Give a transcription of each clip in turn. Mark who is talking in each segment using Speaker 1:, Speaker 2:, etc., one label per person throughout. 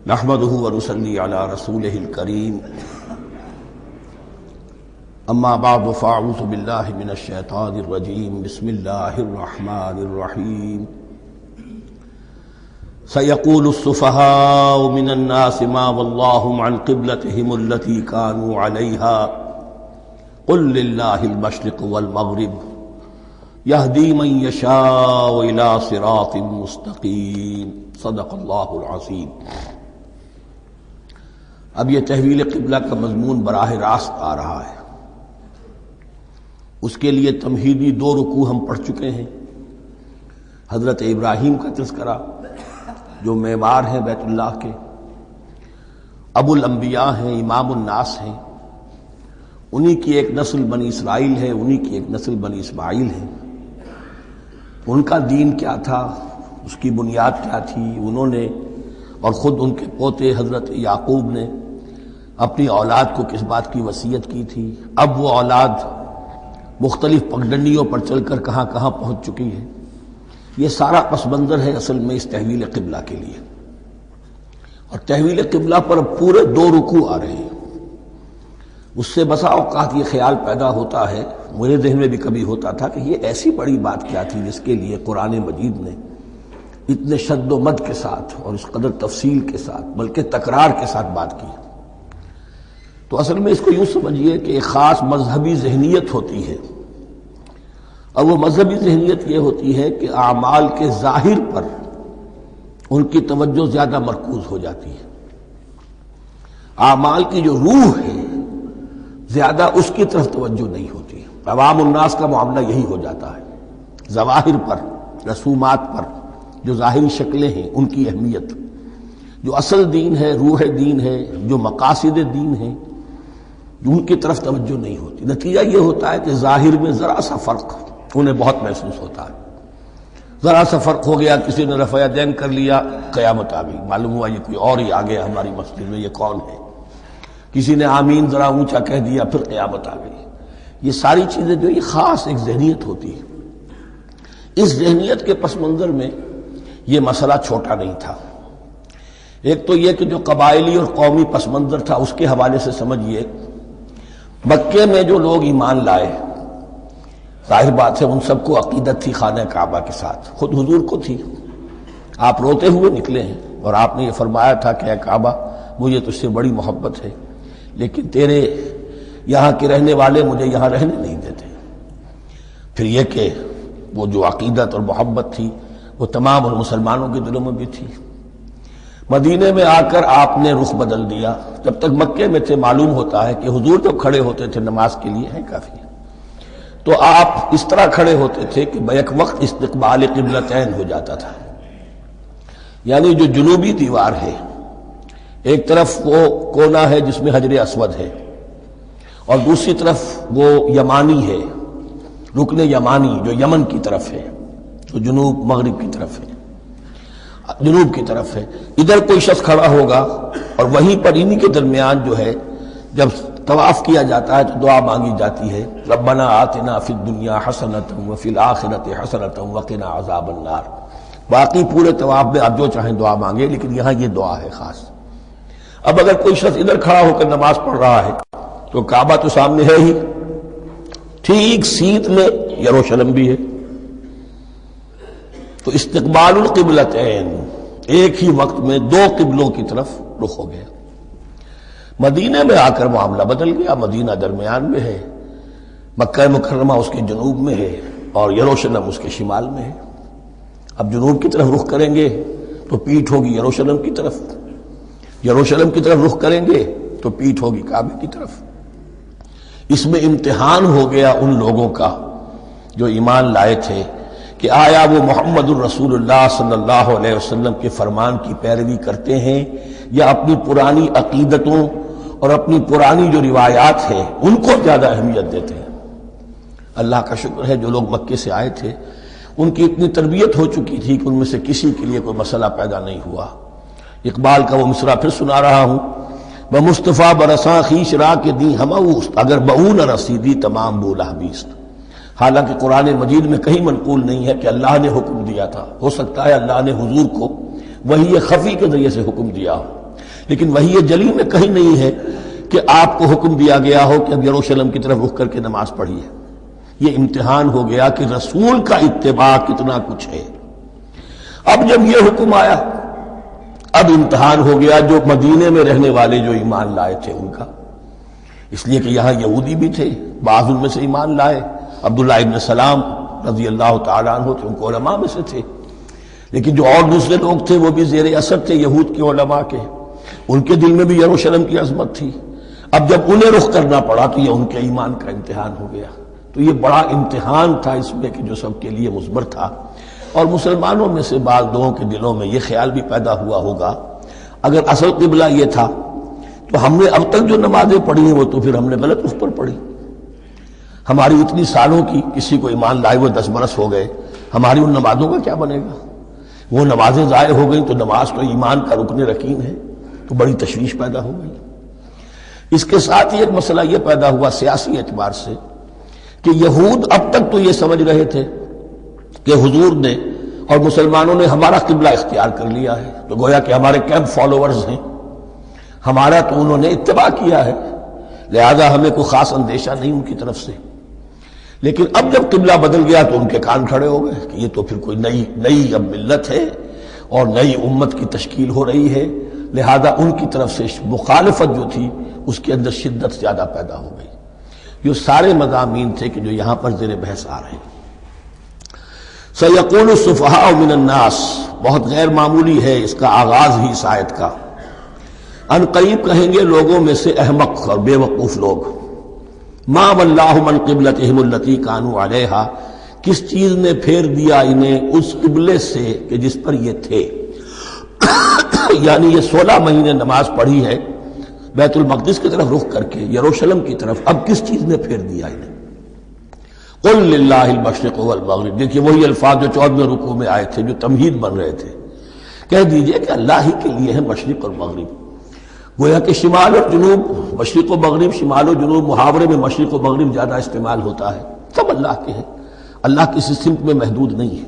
Speaker 1: نحمده ونصلي على رسوله الكريم اما بعد فاعوذ بالله من الشيطان الرجيم بسم الله الرحمن الرحيم سيقول السفهاء من الناس ما ولاهم عن قبلتهم التي كانوا عليها قل لله المشرق والمغرب يهدي من يشاء الى صراط مستقيم صدق اللہ العظیم۔ اب یہ تحویل قبلہ کا مضمون براہ راست آ رہا ہے۔ اس کے لیے تمہیدی 2 رکوع ہم پڑھ چکے ہیں۔ حضرت ابراہیم کا تذکرہ جو معمار ہیں بیت اللہ کے، ابو الانبیاء ہیں، امام الناس ہیں، انہی کی ایک نسل بنی اسرائیل ہے، انہی کی ایک نسل بنی اسماعیل ہے۔ ان کا دین کیا تھا، اس کی بنیاد کیا تھی، انہوں نے اور خود ان کے پوتے حضرت یعقوب نے اپنی اولاد کو کس بات کی وصیت کی تھی، اب وہ اولاد مختلف پگڈنڈیوں پر چل کر کہاں کہاں پہنچ چکی ہے، یہ سارا پس منظر ہے اصل میں اس تحویل قبلہ کے لیے۔ اور تحویل قبلہ پر پورے 2 رکوع آ رہے ہیں۔ اس سے بسا اوقات یہ خیال پیدا ہوتا ہے، میرے ذہن میں بھی کبھی ہوتا تھا کہ یہ ایسی بڑی بات کیا تھی جس کے لیے قرآن مجید نے اتنے شد و مد کے ساتھ اور اس قدر تفصیل کے ساتھ بلکہ تکرار کے ساتھ بات کی۔ تو اصل میں اس کو یوں سمجھیے کہ ایک خاص مذہبی ذہنیت ہوتی ہے، اور وہ مذہبی ذہنیت یہ ہوتی ہے کہ اعمال کے ظاہر پر ان کی توجہ زیادہ مرکوز ہو جاتی ہے، اعمال کی جو روح ہے زیادہ اس کی طرف توجہ نہیں ہوتی۔ عوام الناس کا معاملہ یہی ہو جاتا ہے، ظواہر پر، رسومات پر، جو ظاہری شکلیں ہیں ان کی اہمیت، جو اصل دین ہے، روح دین ہے، جو مقاصد دین ہیں، ان کی طرف توجہ نہیں ہوتی۔ نتیجہ یہ ہوتا ہے کہ ظاہر میں ذرا سا فرق انہیں بہت محسوس ہوتا ہے، ذرا سا فرق ہو گیا، کسی نے رفع یدین کر لیا، قیامت آ گئی، معلوم ہوا یہ کوئی اور ہی آ گیا ہماری مسجد میں، یہ کون ہے؟ کسی نے آمین ذرا اونچا کہہ دیا، پھر قیامت آ گئی۔ یہ ساری چیزیں جو یہ خاص ایک ذہنیت ہوتی ہے۔ اس ذہنیت کے پس منظر میں یہ مسئلہ چھوٹا نہیں تھا۔ ایک تو یہ کہ جو قبائلی اور قومی پس منظر تھا اس کے حوالے سے سمجھیے، مکے میں جو لوگ ایمان لائے، ظاہر بات ہے ان سب کو عقیدت تھی خانہ کعبہ کے ساتھ، خود حضور کو تھی۔ آپ روتے ہوئے نکلے ہیں اور آپ نے یہ فرمایا تھا کہ اے کعبہ مجھے تجھ سے بڑی محبت ہے، لیکن تیرے یہاں کے رہنے والے مجھے یہاں رہنے نہیں دیتے۔ پھر یہ کہ وہ جو عقیدت اور محبت تھی وہ تمام مسلمانوں کے دلوں میں بھی تھی۔ مدینے میں آ کر آپ نے رخ بدل دیا۔ جب تک مکے میں تھے معلوم ہوتا ہے کہ حضور جب کھڑے ہوتے تھے نماز کے لیے ہے کافی، تو آپ اس طرح کھڑے ہوتے تھے کہ بیک وقت استقبال قبلتین ہو جاتا تھا، یعنی جو جنوبی دیوار ہے، ایک طرف وہ کونا ہے جس میں حجر اسود ہے، اور دوسری طرف وہ یمانی ہے، رکن یمانی جو یمن کی طرف ہے، جو جنوب مغرب کی طرف ہے، جنوب کی طرف ہے۔ ادھر کوئی شخص کھڑا ہوگا اور وہیں پر انہی کے درمیان جو ہے جب طواف کیا جاتا ہے تو دعا مانگی جاتی ہے، ربنا آتنا فی الدنیا حسنۃ وفی الآخرۃ حسنۃ وقنا عذاب النار۔ باقی پورے طواف میں آپ جو چاہیں دعا مانگے، لیکن یہاں یہ دعا ہے خاص۔ اب اگر کوئی شخص ادھر کھڑا ہو کر نماز پڑھ رہا ہے تو کعبہ تو سامنے ہے ہی، ٹھیک سیدھ میں یروشلم بھی ہے، تو استقبال القبلتین ایک ہی وقت میں 2 قبلوں کی طرف رخ ہو گیا۔ مدینے میں آ کر معاملہ بدل گیا، مدینہ درمیان میں ہے، مکہ مکرمہ اس کے جنوب میں ہے اور یروشلم اس کے شمال میں ہے۔ اب جنوب کی طرف رخ کریں گے تو پیٹھ ہوگی یروشلم کی طرف، یروشلم کی طرف رخ کریں گے تو پیٹھ ہوگی کعبے کی طرف۔ اس میں امتحان ہو گیا ان لوگوں کا جو ایمان لائے تھے کہ آیا وہ محمد الرسول اللہ صلی اللہ علیہ وسلم کے فرمان کی پیروی کرتے ہیں یا اپنی پرانی عقیدتوں اور اپنی پرانی جو روایات ہیں ان کو زیادہ اہمیت دیتے ہیں۔ اللہ کا شکر ہے جو لوگ مکے سے آئے تھے ان کی اتنی تربیت ہو چکی تھی کہ ان میں سے کسی کے لیے کوئی مسئلہ پیدا نہیں ہوا۔ اقبال کا وہ مصرع پھر سنا رہا ہوں، بمصطفیٰ برساں خیش را کے دی ہموست اگر بہو نہ رسیدی تمام بولا بیست۔ حالانکہ قرآن مجید میں کہیں منقول نہیں ہے کہ اللہ نے حکم دیا تھا، ہو سکتا ہے اللہ نے حضور کو وحی خفی کے ذریعے سے حکم دیا ہو، لیکن وحی جلی میں کہیں نہیں ہے کہ آپ کو حکم دیا گیا ہو کہ اب یروشلم کی طرف رخ کر کے نماز پڑھیے. یہ امتحان ہو گیا کہ رسول کا اتباع کتنا کچھ ہے. اب جب یہ حکم آیا، اب امتحان ہو گیا جو مدینے میں رہنے والے جو ایمان لائے تھے ان کا، اس لیے کہ یہاں یہودی بھی تھے، بعض ان میں سے ایمان لائے. عبداللہ ابن سلام رضی اللہ تعالیٰ عنہ تھے، ان کو علماء میں سے تھے. لیکن جو اور دوسرے لوگ تھے وہ بھی زیر اثر تھے یہود کے علماء کے، ان کے دل میں بھی یروشلم کی عظمت تھی. اب جب انہیں رخ کرنا پڑا تو یہ ان کے ایمان کا امتحان ہو گیا. تو یہ بڑا امتحان تھا اس میں کہ جو سب کے لیے مثمر تھا. اور مسلمانوں میں سے بعض لوگوں کے دلوں میں یہ خیال بھی پیدا ہوا ہوگا، اگر اصل قبلہ یہ تھا تو ہم نے اب تک جو نمازیں پڑھی ہیں وہ تو پھر ہم نے غلط اس پر پڑھی. ہماری اتنی سالوں کی، کسی کو ایمان لائے ہوئے 10 برس ہو گئے، ہماری ان نمازوں کا کیا بنے گا؟ وہ نمازیں ضائع ہو گئیں تو نماز تو ایمان کا رکن رکین ہے، تو بڑی تشویش پیدا ہو گئی. اس کے ساتھ ہی ایک مسئلہ یہ پیدا ہوا سیاسی اعتبار سے کہ یہود اب تک تو یہ سمجھ رہے تھے کہ حضور نے اور مسلمانوں نے ہمارا قبلہ اختیار کر لیا ہے، تو گویا کہ ہمارے کیمپ فالوورز ہیں، ہمارا تو انہوں نے اتباع کیا ہے، لہذا ہمیں کوئی خاص اندیشہ نہیں ان کی طرف سے. لیکن اب جب قبلہ بدل گیا تو ان کے کان کھڑے ہو گئے کہ یہ تو پھر کوئی نئی اب ملت ہے اور نئی امت کی تشکیل ہو رہی ہے، لہذا ان کی طرف سے مخالفت جو تھی اس کے اندر شدت زیادہ پیدا ہو گئی. یہ سارے مضامین تھے کہ جو یہاں پر زیر بحث آ رہے ہیں. سَيَقُولُ السُّفَهَاءُ مِنَ النَّاسِ، بہت غیر معمولی ہے اس کا آغاز ہی اس آیت کا. ان قریب کہیں گے لوگوں میں سے احمق اور بے وقوف لوگ، ما وَلَّاهُمْ عَنْ قِبْلَتِهِمُ الَّتِي كَانُوا عَلَيْهَا، کس چیز نے پھیر دیا انہیں اس قبلے سے کہ جس پر یہ تھے. یعنی یہ 16 مہینے نماز پڑھی ہے بیت المقدس کی طرف رخ کر کے، یروشلم کی طرف، اب کس چیز نے پھیر دیا انہیں؟ قُلْ لِلَّهِ الْمَشْرِقُ وَالْمَغْرِبُ، دیکھیے وہی الفاظ جو 14ویں رکوع میں آئے تھے جو تمہید بن رہے تھے. کہہ دیجئے کہ اللہ ہی کے لیے ہے مشرق اور مغرب. گویا کہ شمال اور جنوب، مشرق و مغرب، شمال و جنوب، محاورے میں مشرق و مغرب زیادہ استعمال ہوتا ہے، سب اللہ کے ہیں، اللہ کسی سمت میں محدود نہیں ہے.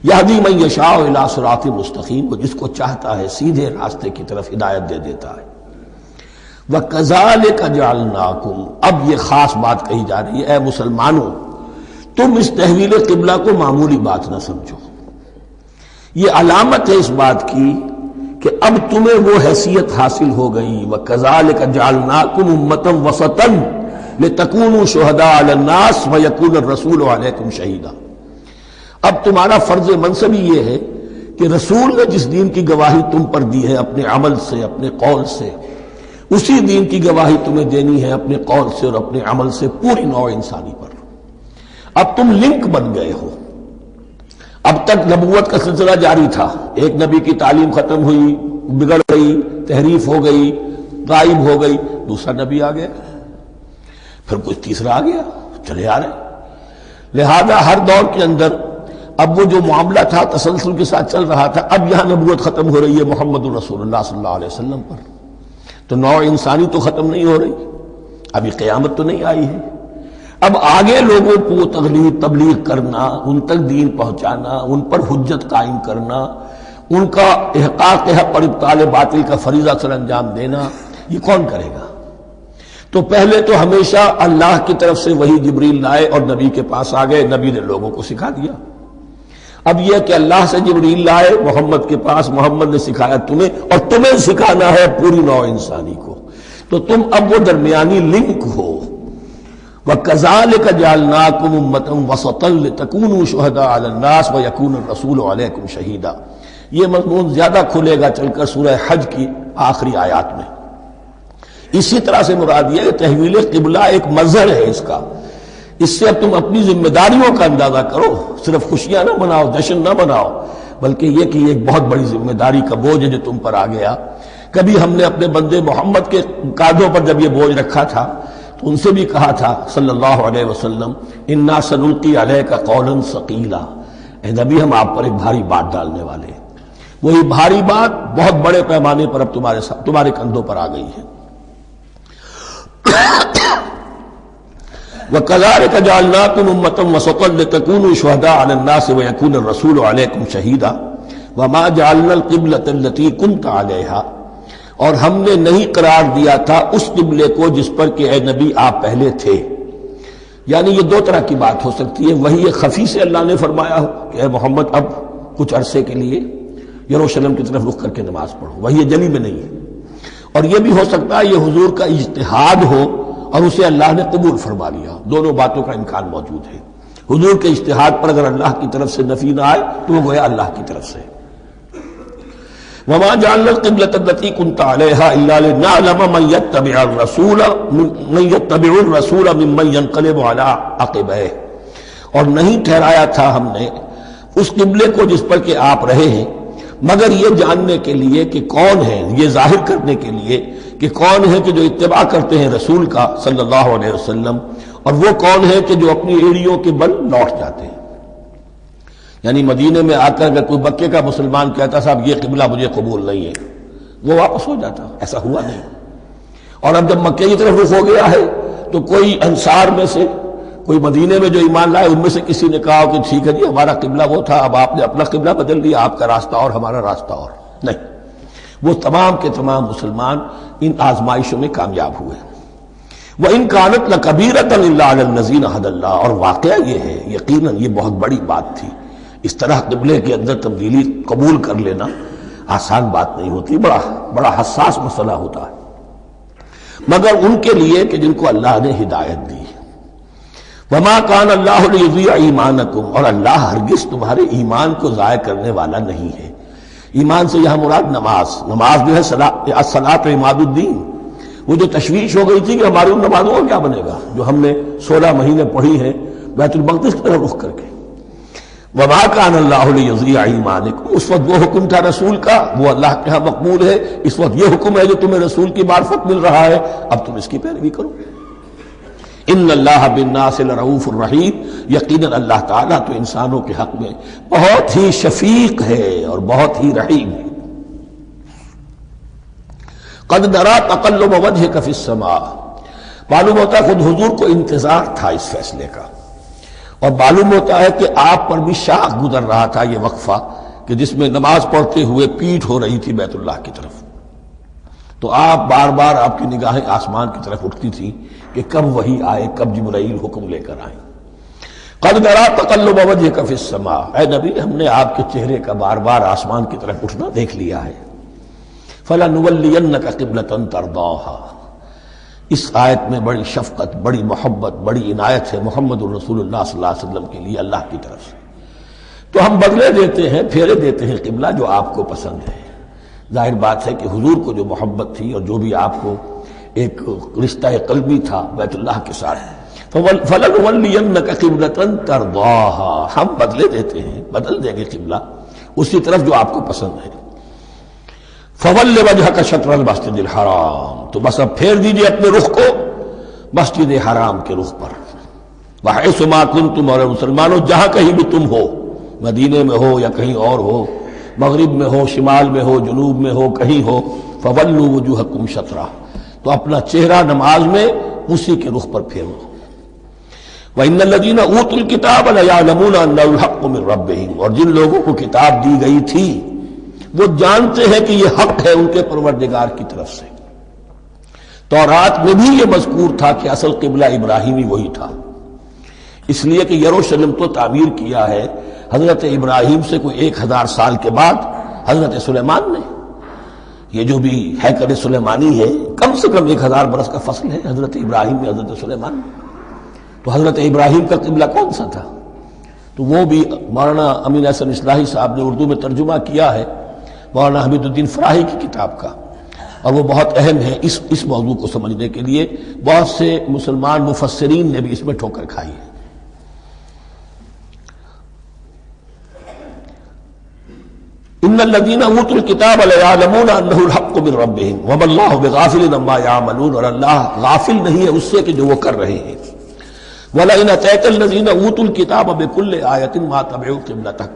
Speaker 1: یہدی من یشاء الی صراط مستقیم، وہ جس کو چاہتا ہے سیدھے راستے کی طرف ہدایت دے دیتا ہے. وَكَذَلِكَ جَعَلْنَاكُمْ، اب یہ خاص بات کہی جا رہی ہے، اے مسلمانوں تم اس تحویل قبلہ کو معمولی بات نہ سمجھو. یہ علامت ہے اس بات کی کہ اب تمہیں وہ حیثیت حاصل ہو گئی. وَكَذَلِكَ جَعَلْنَاكُمْ أُمَّةً وَسَطًا لِتَكُونُوا شُهَدَاءَ عَلَى النَّاسِ وَيَكُونَ الرَّسُولُ عَلَيْكُمْ شَهِيدًا. اب تمہارا فرض منصبی یہ ہے کہ رسول نے جس دین کی گواہی تم پر دی ہے اپنے عمل سے، اپنے قول سے، اسی دین کی گواہی تمہیں دینی ہے اپنے قول سے اور اپنے عمل سے پوری نوع انسانی پر. اب تم لنک بن گئے ہو. اب تک نبوت کا سلسلہ جاری تھا، ایک نبی کی تعلیم ختم ہوئی، بگڑ گئی، تحریف ہو گئی، غائب ہو گئی، دوسرا نبی آ گیا، پھر کچھ تیسرا آ گیا، چلے آ رہے. لہذا ہر دور کے اندر اب وہ جو معاملہ تھا تسلسل کے ساتھ چل رہا تھا، اب یہاں نبوت ختم ہو رہی ہے محمد رسول اللہ صلی اللہ علیہ وسلم پر، تو نوع انسانی تو ختم نہیں ہو رہی، ابھی قیامت تو نہیں آئی ہے. اب آگے لوگوں کو تبلیغ کرنا، ان تک دین پہنچانا، ان پر حجت قائم کرنا، ان کا احقاق حق پر ابطال باطل کا فریضہ سر انجام دینا، یہ کون کرے گا؟ تو پہلے تو ہمیشہ اللہ کی طرف سے وہی جبریل لائے اور نبی کے پاس آ گئے، نبی نے لوگوں کو سکھا دیا. اب یہ کہ اللہ سے جبریل لائے محمد کے پاس، محمد نے سکھایا تمہیں، اور تمہیں سکھانا ہے پوری نوع انسانی کو، تو تم اب وہ درمیانی لنک ہو. وَكَذَلِكَ جَعَلْنَاكُمْ أُمَّةً وَسَطًا لِتَكُونُوا شُهَدَاءَ عَلَى النَّاسِ وَيَكُونَ الرَّسُولُ عَلَيْكُمْ شَهِيدًا. یہ مضمون زیادہ کھلے گا چل کر سورہ حج کی آخری آیات میں. اسی طرح سے مراد یہ کہ تحویل قبلہ ایک مظہر ہے اس کا. اس سے اب تم اپنی ذمہ داریوں کا اندازہ کرو، صرف خوشیاں نہ مناؤ، جشن نہ مناؤ، بلکہ یہ کہ یہ ایک بہت بڑی ذمہ داری کا بوجھ ہے جو تم پر آ گیا. کبھی ہم نے اپنے بندے محمد کے کاندھوں پر جب یہ بوجھ رکھا تھا تو ان سے بھی کہا تھا صلی اللہ علیہ وسلم، انا سنلقی علیک قولا ثقیلا، اے نبی ہم آپ پر ایک بھاری بات ڈالنے والے ہیں. وہی بھاری بات بہت بڑے پیمانے پر اب تمہارے کندھوں پر آ گئی ہے. وَكَذَلِكَ جَعَلْنَاكُمْ أُمَّةً وَسَطًا لِتَكُونُوا شُهَدَاءَ عَلَى النَّاسِ وَيَكُونَ الرَّسُولُ عَلَيْكُمْ شَهِيدًا وَمَا جَعَلْنَا الْقِبْلَةَ الَّتِي كُنْتَ عَلَيْهَا اور ہم نے نہیں قرار دیا تھا اس قبلے کو جس پر کہ اے نبی آپ پہلے تھے. یعنی یہ دو طرح کی بات ہو سکتی ہے، وہی خفی سے اللہ نے فرمایا ہو کہ اے محمد اب کچھ عرصے کے لیے یروشلم کی طرف رخ کر کے نماز پڑھو، وہی جلی میں نہیں ہے. اور یہ بھی ہو سکتا ہے یہ حضور کا اجتہاد ہو اور اسے اللہ نے قبول فرما لیا. دونوں باتوں کا امکان موجود ہے. حضور کے اجتہاد پر اگر اللہ کی طرف سے نفی نہ آئے تو وہ گویا اللہ کی طرف سے. وما جعلنا القبلة التي كنت عليها إلا لنعلم من يتبع الرسول ممن ينقلب على عقبيه. اور نہیں ٹھہرایا تھا ہم نے اس قبلے کو جس پر کہ آپ رہے ہیں مگر یہ جاننے کے لیے کہ کون ہے، یہ ظاہر کرنے کے لیے کہ کون ہے کہ جو اتباع کرتے ہیں رسول کا صلی اللہ علیہ وسلم، اور وہ کون ہے کہ جو اپنی ایڑیوں کے بل لوٹ جاتے ہیں. یعنی مدینے میں آ کر اگر کوئی مکے کا مسلمان کہتا صاحب یہ قبلہ مجھے قبول نہیں ہے، وہ واپس ہو جاتا. ایسا ہوا نہیں. اور اب جب مکے کی طرف رخ ہو گیا ہے تو کوئی انصار میں سے، کوئی مدینے میں جو ایمان لائے ان میں سے کسی نے کہا کہ ٹھیک ہے جی ہمارا قبلہ وہ تھا، اب آپ نے اپنا قبلہ بدل دیا، آپ کا راستہ اور ہمارا راستہ اور. نہیں، وہ تمام کے تمام مسلمان ان آزمائشوں میں کامیاب ہوئے. وَإِن كَانَتْ لَكَبِيرَةً إِلَّا عَلَى الَّذِينَ هَدَى اللَّهُ. اور واقعہ یہ ہے، یقیناً یہ بہت بڑی بات تھی. اس طرح قبلے کے اندر تبدیلی قبول کر لینا آسان بات نہیں ہوتی، بڑا حساس مسئلہ ہوتا ہے، مگر ان کے لیے کہ جن کو اللہ نے ہدایت دی. وَمَا كَانَ اللَّهُ لِيُضِيعَ إِيمَانَكُمْ. اور اللہ ہرگز تمہارے ایمان کو ضائع کرنے والا نہیں ہے. ایمان سے یہاں مراد نماز جو ہے الصلاۃ عماد الدین. وہ جو تشویش ہو گئی تھی کہ ہماری ان نمازوں کا کیا بنے گا جو ہم نے 16 مہینے پڑھی ہیں بیت المقدس کی طرف رخ کر کے. وَمَا كَانَ اللَّهُ لِيُضِيعَ إِيمَانَكُمْ. اس وقت وہ حکم تھا رسول کا، وہ اللہ کے ہاں مقبول ہے. اس وقت یہ حکم ہے جو تمہیں رسول کی معرفت مل رہا ہے، اب تم اس کی پیروی کرو. ان اللہ بالناس لرؤوف الرحیم. یقیناً اللہ تعالیٰ تو انسانوں کے حق میں بہت ہی شفیق ہے اور بہت ہی رحیم ہے. قد نرى تقلب وجهك في السماء. معلوم ہوتا ہے خود حضور کو انتظار تھا اس فیصلے کا، اور معلوم ہوتا ہے کہ آپ پر بھی شاخ گزر رہا تھا یہ وقفہ کہ جس میں نماز پڑھتے ہوئے پیٹھ ہو رہی تھی بیت اللہ کی طرف. تو آپ بار بار آپ کی نگاہیں آسمان کی طرف اٹھتی تھی کہ کب وحی آئے، کب جبرائیل حکم لے کر آئے. قد نرى تقلب وجهك في السماء. اے نبی ہم نے آپ کے چہرے کا بار بار آسمان کی طرف اٹھنا دیکھ لیا ہے. فَلَنُوَلِّيَنَّكَ قِبْلَةً تَرْضَاهَا. اس آیت میں بڑی شفقت، بڑی محبت، بڑی عنایت ہے محمد الرسول اللہ صلی اللہ علیہ وسلم کے لیے اللہ کی طرف سے. تو ہم بدلے دیتے ہیں، پھیرے دیتے ہیں قبلہ جو آپ کو پسند ہے. ظاہر بات ہے کہ حضور کو جو محبت تھی اور جو بھی آپ کو ایک رشتہ قلبی تھا بیت اللہ کے ساتھ، فَلَنُوَلِّيَنَّكَ قِبْلَةً تَرْضَاهَا. ہم بدلے دیتے ہیں، بدل دیں گے قبلہ اسی طرف جو آپ کو پسند ہے. فَوَلِّ وَجْهَكَ شَطْرَ الْمَسْجِدِ الْحَرَامِ. تو بس اب پھیر دیجئے اپنے رخ کو مسجد حرام کے رخ پر. وَحَيْثُ مَا كُنتُمْ. اور مسلمانوں جہاں کہیں بھی تم ہو، مدینے میں ہو یا کہیں اور ہو، مغرب میں ہو، شمال میں ہو، جنوب میں ہو، کہیں ہو، فَوَلُّوا وُجُوهَكُمْ شَطْرَهُ. تو اپنا چہرہ نماز میں اسی کے رخ پر پھیرو. وَإِنَّ الَّذِينَ أُوتُوا الْكِتَابَ لَيَعْلَمُونَ أَنَّهُ الْحَقُّ مِنْ رَبِّهِمْ. اور جن لوگوں کو کتاب دی گئی تھی وہ جانتے ہیں کہ یہ حق ہے ان کے پروردگار کی طرف سے. تورات میں بھی یہ مذکور تھا کہ اصل قبلہ ابراہیمی وہی تھا، اس لیے کہ یروشلم تو تعمیر کیا ہے حضرت ابراہیم سے کوئی 1000 سال کے بعد حضرت سلیمان نے. یہ جو بھی ہیکل سلیمانی ہے کم سے کم 1000 برس کا فصل ہے حضرت ابراہیم میں حضرت سلیمان میں. تو حضرت ابراہیم کا قبلہ کون سا تھا؟ تو وہ بھی مولانا امین احسن اصلاحی صاحب نے اردو میں ترجمہ کیا ہے مولانا حمید الدین فراہی کی کتاب کا، اور وہ بہت اہم ہے اس موضوع کو سمجھنے کے لیے. بہت سے مسلمان مفسرین نے بھی اس میں ٹھوکر کھائی ہے. ان الذين اوتوا الكتاب ليعلمون انه الحق من ربهم وما الله بغافل عما يعملون. اور اللہ غافل نہیں ہے اس سے کہ جو وہ کر رہے ہیں. ولئن اتيت الذين اوتوا الكتاب بكل آية ما تبعوا قبلتك.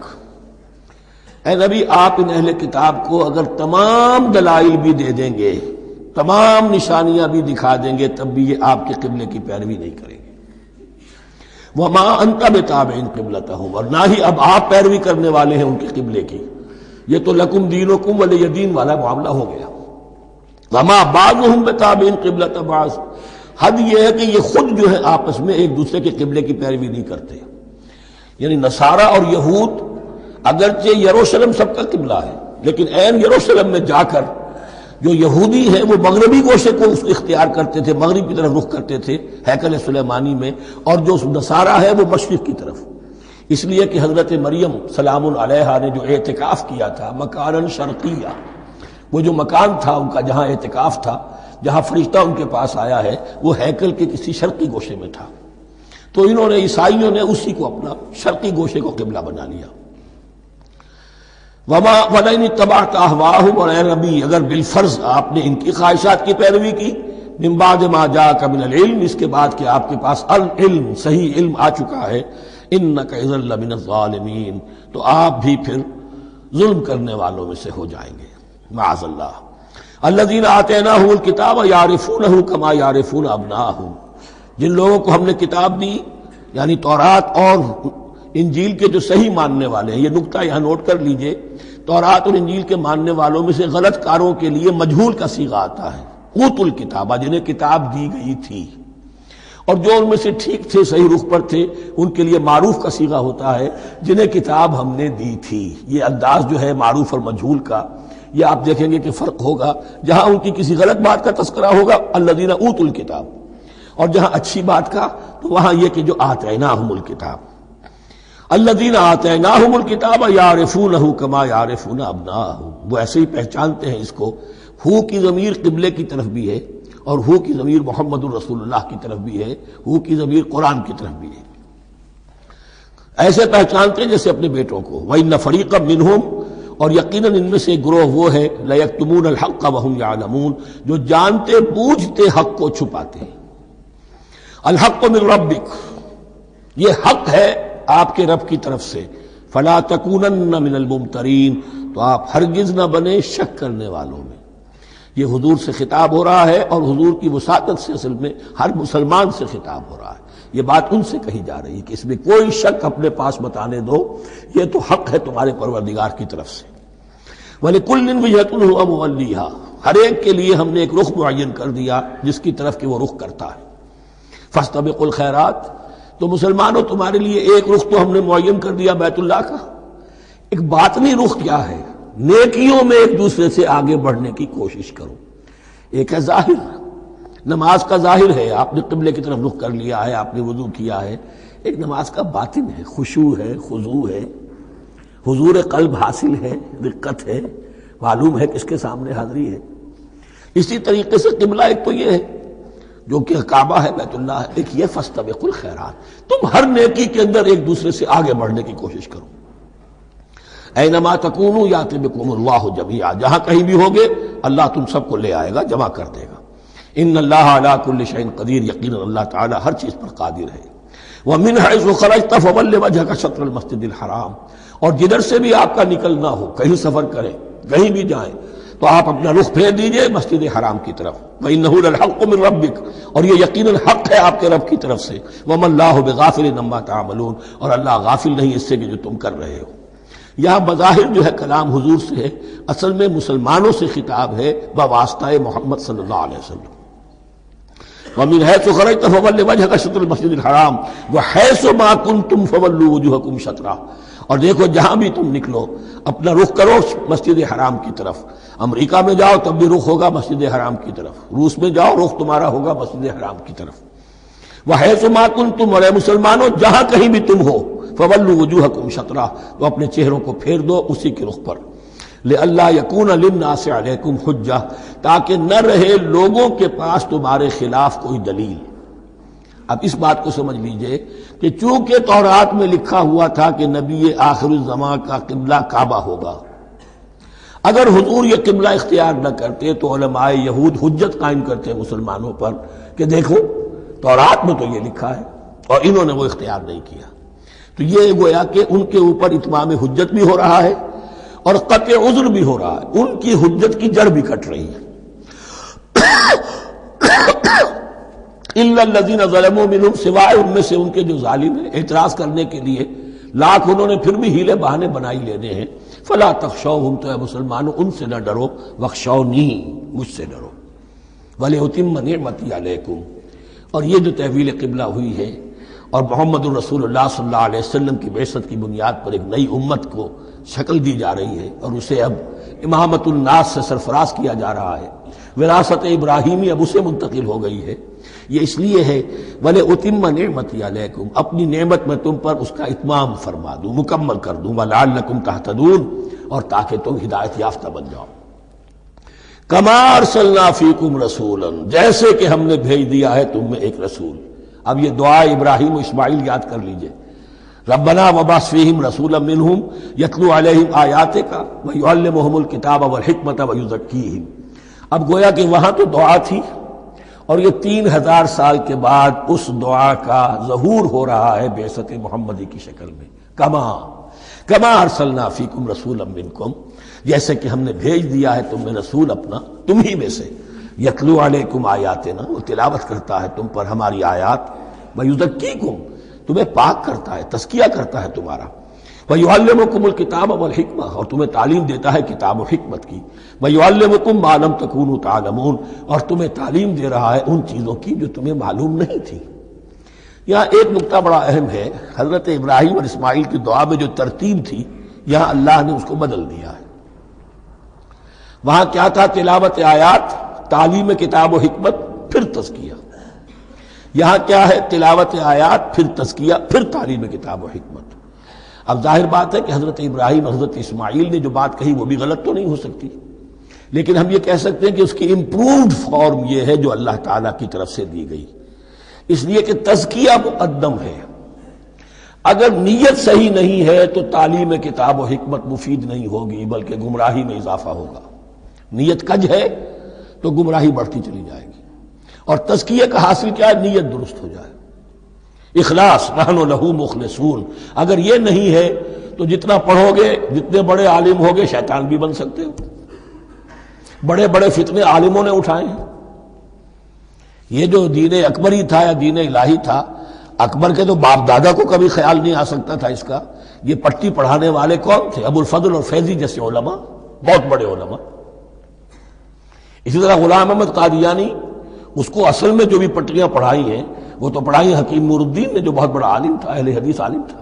Speaker 1: اے نبی آپ ان اہل کتاب کو اگر تمام دلائل بھی دے دیں گے، تمام نشانیاں بھی دکھا دیں گے، تب بھی یہ آپ کے قبلے کی پیروی نہیں کریں گے. وما انت بتابع قبلتهم. اور نہ ہی اب آپ پیروی کرنے والے ہیں ان کے قبلے کی. یہ تو لکم دینکم ولی دین والا معاملہ ہو گیا. وما بعضهم بتابع قبلۃ بعض، حد یہ ہے کہ یہ خود جو ہے آپس میں ایک دوسرے کے قبلے کی پیروی نہیں کرتے. یعنی نصارہ اور یہود اگرچہ یروشلم سب کا قبلہ ہے، لیکن عین یروشلم میں جا کر جو یہودی ہیں وہ مغربی گوشے کو اختیار کرتے تھے، مغرب کی طرف رخ کرتے تھے ہیکل سلیمانی میں، اور جو نصارہ ہے وہ مشرق کی طرف. اس لیے کہ حضرت مریم سلام علیہا نے جو اعتکاف کیا تھا مکاناً شرقیہ، وہ جو مکان تھا ان کا جہاں اعتکاف تھا، جہاں فرشتہ ان کے پاس آیا ہے، وہ ہیکل کے کسی شرقی گوشے میں تھا. تو انہوں نے عیسائیوں نے اسی کو اپنا شرقی گوشے کو قبلہ بنا لیا. وما ولئن اتبعت اهواءهم، اور اے نبی اگر بالفرض آپ نے ان کی خواہشات کی پیروی کی، من بعد ما جاءك من العلم، اس کے بعد کہ آپ کے پاس العلم صحیح علم آ چکا ہے، انك اذا لمن الظالمین، تو آپ بھی پھر ظلم کرنے والوں میں سے ہو جائیں گے معاذ اللہ. الذین آتیناہم الکتاب یعرفونہ کما یعرفون ابناءہم، جن لوگوں کو ہم نے کتاب دی یعنی تورات اور انجیل کے جو صحیح ماننے والے ہیں، یہ نکتہ یہاں نوٹ کر لیجئے، تورات اور انجیل کے ماننے والوں میں سے غلط کاروں کے لیے مجہول کا صیغہ آتا ہے، اوتوا الکتابہ، جنہیں کتاب دی گئی تھی، اور جو ان میں سے ٹھیک تھے صحیح رخ پر تھے ان کے لیے معروف کا صیغہ ہوتا ہے جنہیں کتاب ہم نے دی تھی. یہ انداز جو ہے معروف اور مجہول کا، یہ آپ دیکھیں گے کہ فرق ہوگا. جہاں ان کی کسی غلط بات کا تذکرہ ہوگا الذین اوتوا الکتاب، اور جہاں اچھی بات کا تو وہاں یہ کہ جو آتیناہم الکتاب. الذین آتیناہم الکتاب یعرفونہ کما یعرفون ابناءہم، وہ ایسے ہی پہچانتے ہیں اس کو. ہو کی ضمیر قبلے کی طرف بھی ہے، اور ہو کی ضمیر محمد الرسول اللہ کی طرف بھی ہے، ہو کی ضمیر قرآن کی طرف بھی ہے. ایسے پہچانتے ہیں جیسے اپنے بیٹوں کو. وَإِنَّ فَرِيقًا مِّنْهُمْ، اور یقیناً ان میں سے ایک گروہ وہ ہے لَيَكْتُمُونَ الْحَقَّ وَهُمْ يَعْلَمُونَ، جو جانتے بوجھتے حق کو چھپاتے ہیں. الحق من ربک، یہ حق ہے آپ کے رب کی طرف سے. فَلَا تَكُونَنَّ مِنَ الْمُمْتَرِينَ، تو آپ ہرگز نہ بنے شک کرنے والوں میں. یہ حضور سے خطاب ہو رہا ہے، اور حضور کی وساطت سے اصل میں ہر مسلمان سے خطاب ہو رہا ہے. یہ بات ان سے کہی جا رہی ہے کہ اس میں کوئی شک اپنے پاس بتانے دو، یہ تو حق ہے تمہارے پروردگار کی طرف سے. وَلِكُلٍّ وِجْهَةٌ هُوَ مُوَلِّيهَا، ہر ایک کے لیے ہم نے ایک رخ معین کر دیا جس کی طرف کہ وہ رخ کرتا ہے. فَاسْتَبِقُوا الْخَيْرَاتِ، تو مسلمانوں تمہارے لیے ایک رخ تو ہم نے معین کر دیا بیت اللہ کا. ایک باطنی رخ کیا ہے؟ نیکیوں میں ایک دوسرے سے آگے بڑھنے کی کوشش کرو. ایک ہے ظاہر، نماز کا ظاہر ہے، آپ نے قبلے کی طرف رخ کر لیا ہے، آپ نے وضو کیا ہے. ایک نماز کا باطن ہے، خشوع ہے، خضوع ہے، حضور قلب حاصل ہے، دقت ہے، معلوم ہے کس کے سامنے حاضری ہے. اسی طریقے سے قبلہ ایک تو یہ ہے جو کہ کعبہ ہے، بیت اللہ ہے، ایک یہ فاستبقوا الخیرات، تم ہر نیکی کے اندر ایک دوسرے سے آگے بڑھنے کی کوشش کرو. اینما تکونوا یاتی بکم اللہ جمیعا، جہاں کہیں بھی ہوگے اللہ تم سب کو لے آئے گا، جمع کر دے گا. ان اللہ علی کل شیء قدیر، یقینا اللہ تعالی ہر چیز پر قادر ہے. ومن حیث خرجت فول وجهک شطر المسجد الحرام، اور جدھر سے بھی آپ کا نکلنا ہو، کہیں سفر کریں، کہیں بھی جائیں، تو آپ اپنا رخ پھیر دیجئے مسجد حرام کی طرف. وَإِنَّهُ لَلْحَقُّ مِن رَبِّكَ، اور یہ یقیناً حق ہے آپ کے رب کی طرف سے. وَمَا اللَّهُ بِغَافِلٍ عَمَّا تَعْمَلُونَ، اور اللہ غافل نہیں اس سے کہ جو تم کر رہے ہو. یہاں بظاہر جو ہے کلام حضور سے ہے، اصل میں مسلمانوں سے خطاب ہے بواسطہ محمد صلی اللہ علیہ وسلم. وَمِنْ حَيْثُ خَرَجْتَ فَوَلِّ وَجْهَكَ شَطْرَ الْمَسْجِدِ الْحَرَامِ وَحَيْثُ مَا كُنْتُمْ فَوَلُّوا وُجُوهَكُمْ شَطْرَهُ، اور دیکھو جہاں بھی تم نکلو اپنا رخ کرو مسجد حرام کی طرف. امریکہ میں جاؤ تب بھی رخ ہوگا مسجد حرام کی طرف، روس میں جاؤ رخ تمہارا ہوگا مسجد حرام کی طرف. وَحَيْثُ مَا كُنْتُمْ، اور اے مسلمانوں جہاں کہیں بھی تم ہو، فَوَلُّوا وُجُوهَكُمْ شَطْرَهُ، تو اپنے چہروں کو پھیر دو اسی کے رخ پر. لِأَلَّا يَكُونَ لِلنَّاسِ عَلَيْكُمْ حُجَّةٌ، تاکہ نہ رہے لوگوں کے پاس تمہارے خلاف کوئی دلیل. اب اس بات کو سمجھ لیجئے کہ چونکہ تورات میں لکھا ہوا تھا کہ نبی آخر الزمان کا قبلہ کعبہ ہوگا، اگر حضور یہ قبلہ اختیار نہ کرتے تو علماء یہود حجت قائم کرتے مسلمانوں پر کہ دیکھو تورات میں تو یہ لکھا ہے اور انہوں نے وہ اختیار نہیں کیا. تو یہ گویا کہ ان کے اوپر اتمام حجت بھی ہو رہا ہے اور قطع عذر بھی ہو رہا ہے، ان کی حجت کی جڑ بھی کٹ رہی ہے. الا الذين ظلموا منهم، سوائے ان میں سے ان کے جو ظالم ہیں، اعتراض کرنے کے لیے لاکھ انہوں نے پھر بھی ہیلے بہانے بنائی لینے ہیں. فلا تخشوهم، تو اے مسلمانوں ان سے نہ ڈرو، واخشونی، مجھ سے ڈرو. وَلِأُتِمَّ نِعْمَتِي عَلَيْكُمْ، اور یہ جو تحویل قبلہ ہوئی ہے اور محمد الرسول اللہ صلی اللہ علیہ وسلم کی بعثت کی بنیاد پر ایک نئی امت کو شکل دی جا رہی ہے اور اسے اب امامت الناس سے سرفراز کیا جا رہا ہے، وراثت ابراہیمی اب اسے منتقل ہو گئی ہے، یہ اس لیے ہے وَلِأُتِمَّ نِعْمَتِي عَلَيْكُمْ، اپنی نعمت میں تم پر اس کا اتمام فرما دوں، مکمل کر دوں، وَلَعَلَّكُمْ تَهْتَدُونَ، اور تاکہ تم ہدایت یافتہ بن جاؤ۔ کما ارسلنا فیکم رسولا، جیسے کہ ہم نے بھیج دیا ہے تم میں ایک رسول۔ اب یہ دعا ابراہیم و اسماعیل یاد کر لیجئے، ربنا وبعث فیہم رسولا منہم یتلو علیہم آیاتک ویعلمہم الکتاب والحکمۃ ویزکیہم۔ اب گویا کہ وہاں تو دعا تھی اور یہ 3000 سال کے بعد اس دعا کا ظہور ہو رہا ہے بعثت محمدی کی شکل میں۔ کما ارسلنا فیکم رسولا منکم، جیسے کہ ہم نے بھیج دیا ہے تم میں رسول اپنا، تم ہی میں سے، یتلو علیکم آیاتنا، وہ تلاوت کرتا ہے تم پر ہماری آیات، ویزکیکم، تمہیں پاک کرتا ہے، تزکیہ کرتا ہے تمہارا، ویعلمکم الکتاب والحکمہ، اور تمہیں تعلیم دیتا ہے کتاب و حکمت کی، ویعلمکم ما لم تکونوا تعلمون، اور تمہیں تعلیم دے رہا ہے ان چیزوں کی جو تمہیں معلوم نہیں تھی۔ یہاں ایک نکتہ بڑا اہم ہے، حضرت ابراہیم اور اسماعیل کی دعا میں جو ترتیب تھی یہاں اللہ نے اس کو بدل دیا ہے۔ وہاں کیا تھا؟ تلاوت آیات، تعلیم کتاب و حکمت، پھر تزکیہ۔ یہاں کیا ہے؟ تلاوت آیات، پھر تزکیہ، پھر تعلیم کتاب و حکمت۔ اب ظاہر بات ہے کہ حضرت ابراہیم حضرت اسماعیل نے جو بات کہی وہ بھی غلط تو نہیں ہو سکتی، لیکن ہم یہ کہہ سکتے ہیں کہ اس کی امپرووڈ فارم یہ ہے جو اللہ تعالیٰ کی طرف سے دی گئی، اس لیے کہ تزکیہ مقدم ہے۔ اگر نیت صحیح نہیں ہے تو تعلیم کتاب و حکمت مفید نہیں ہوگی بلکہ گمراہی میں اضافہ ہوگا۔ نیت کج ہے تو گمراہی بڑھتی چلی جائے گی، اور تزکیہ کا حاصل کیا ہے؟ نیت درست ہو جائے، اخلاص، نحن لہ مخلصون۔ اگر یہ نہیں ہے تو جتنا پڑھو گے، جتنے بڑے عالم ہوگے، شیطان بھی بن سکتے ہو۔ بڑے بڑے فتنے عالموں نے اٹھائے ہیں۔ یہ جو دین اکبری تھا یا دین الہی تھا، اکبر کے تو باپ دادا کو کبھی خیال نہیں آ سکتا تھا اس کا۔ یہ پٹی پڑھانے والے کون تھے؟ ابو الفضل اور فیضی جیسے علماء، بہت بڑے علماء۔ اسی طرح غلام احمد قادیانی، اس کو اصل میں جو بھی پٹریاں پڑھائی ہیں وہ تو پڑھائی حکیم نور الدین نے، جو بہت بڑا عالم تھا، اہل حدیث عالم تھا۔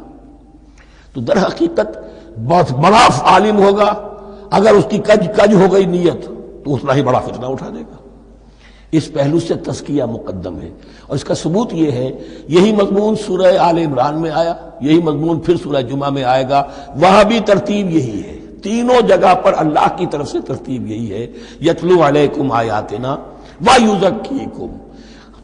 Speaker 1: تو در حقیقت بہت بڑا عالم ہوگا، اگر اس کی کج ہو گئی نیت تو اتنا ہی بڑا فتنہ اٹھا دے گا۔ اس پہلو سے تزکیہ مقدم ہے، اور اس کا ثبوت یہ ہے، یہی مضمون سورہ آل عمران میں آیا، یہی مضمون پھر سورہ جمعہ میں آئے گا، وہاں بھی ترتیب یہی ہے۔ تینوں جگہ پر اللہ کی طرف سے ترتیب یہی ہے، یتلو علیکم آیاتنا ویزکیکم،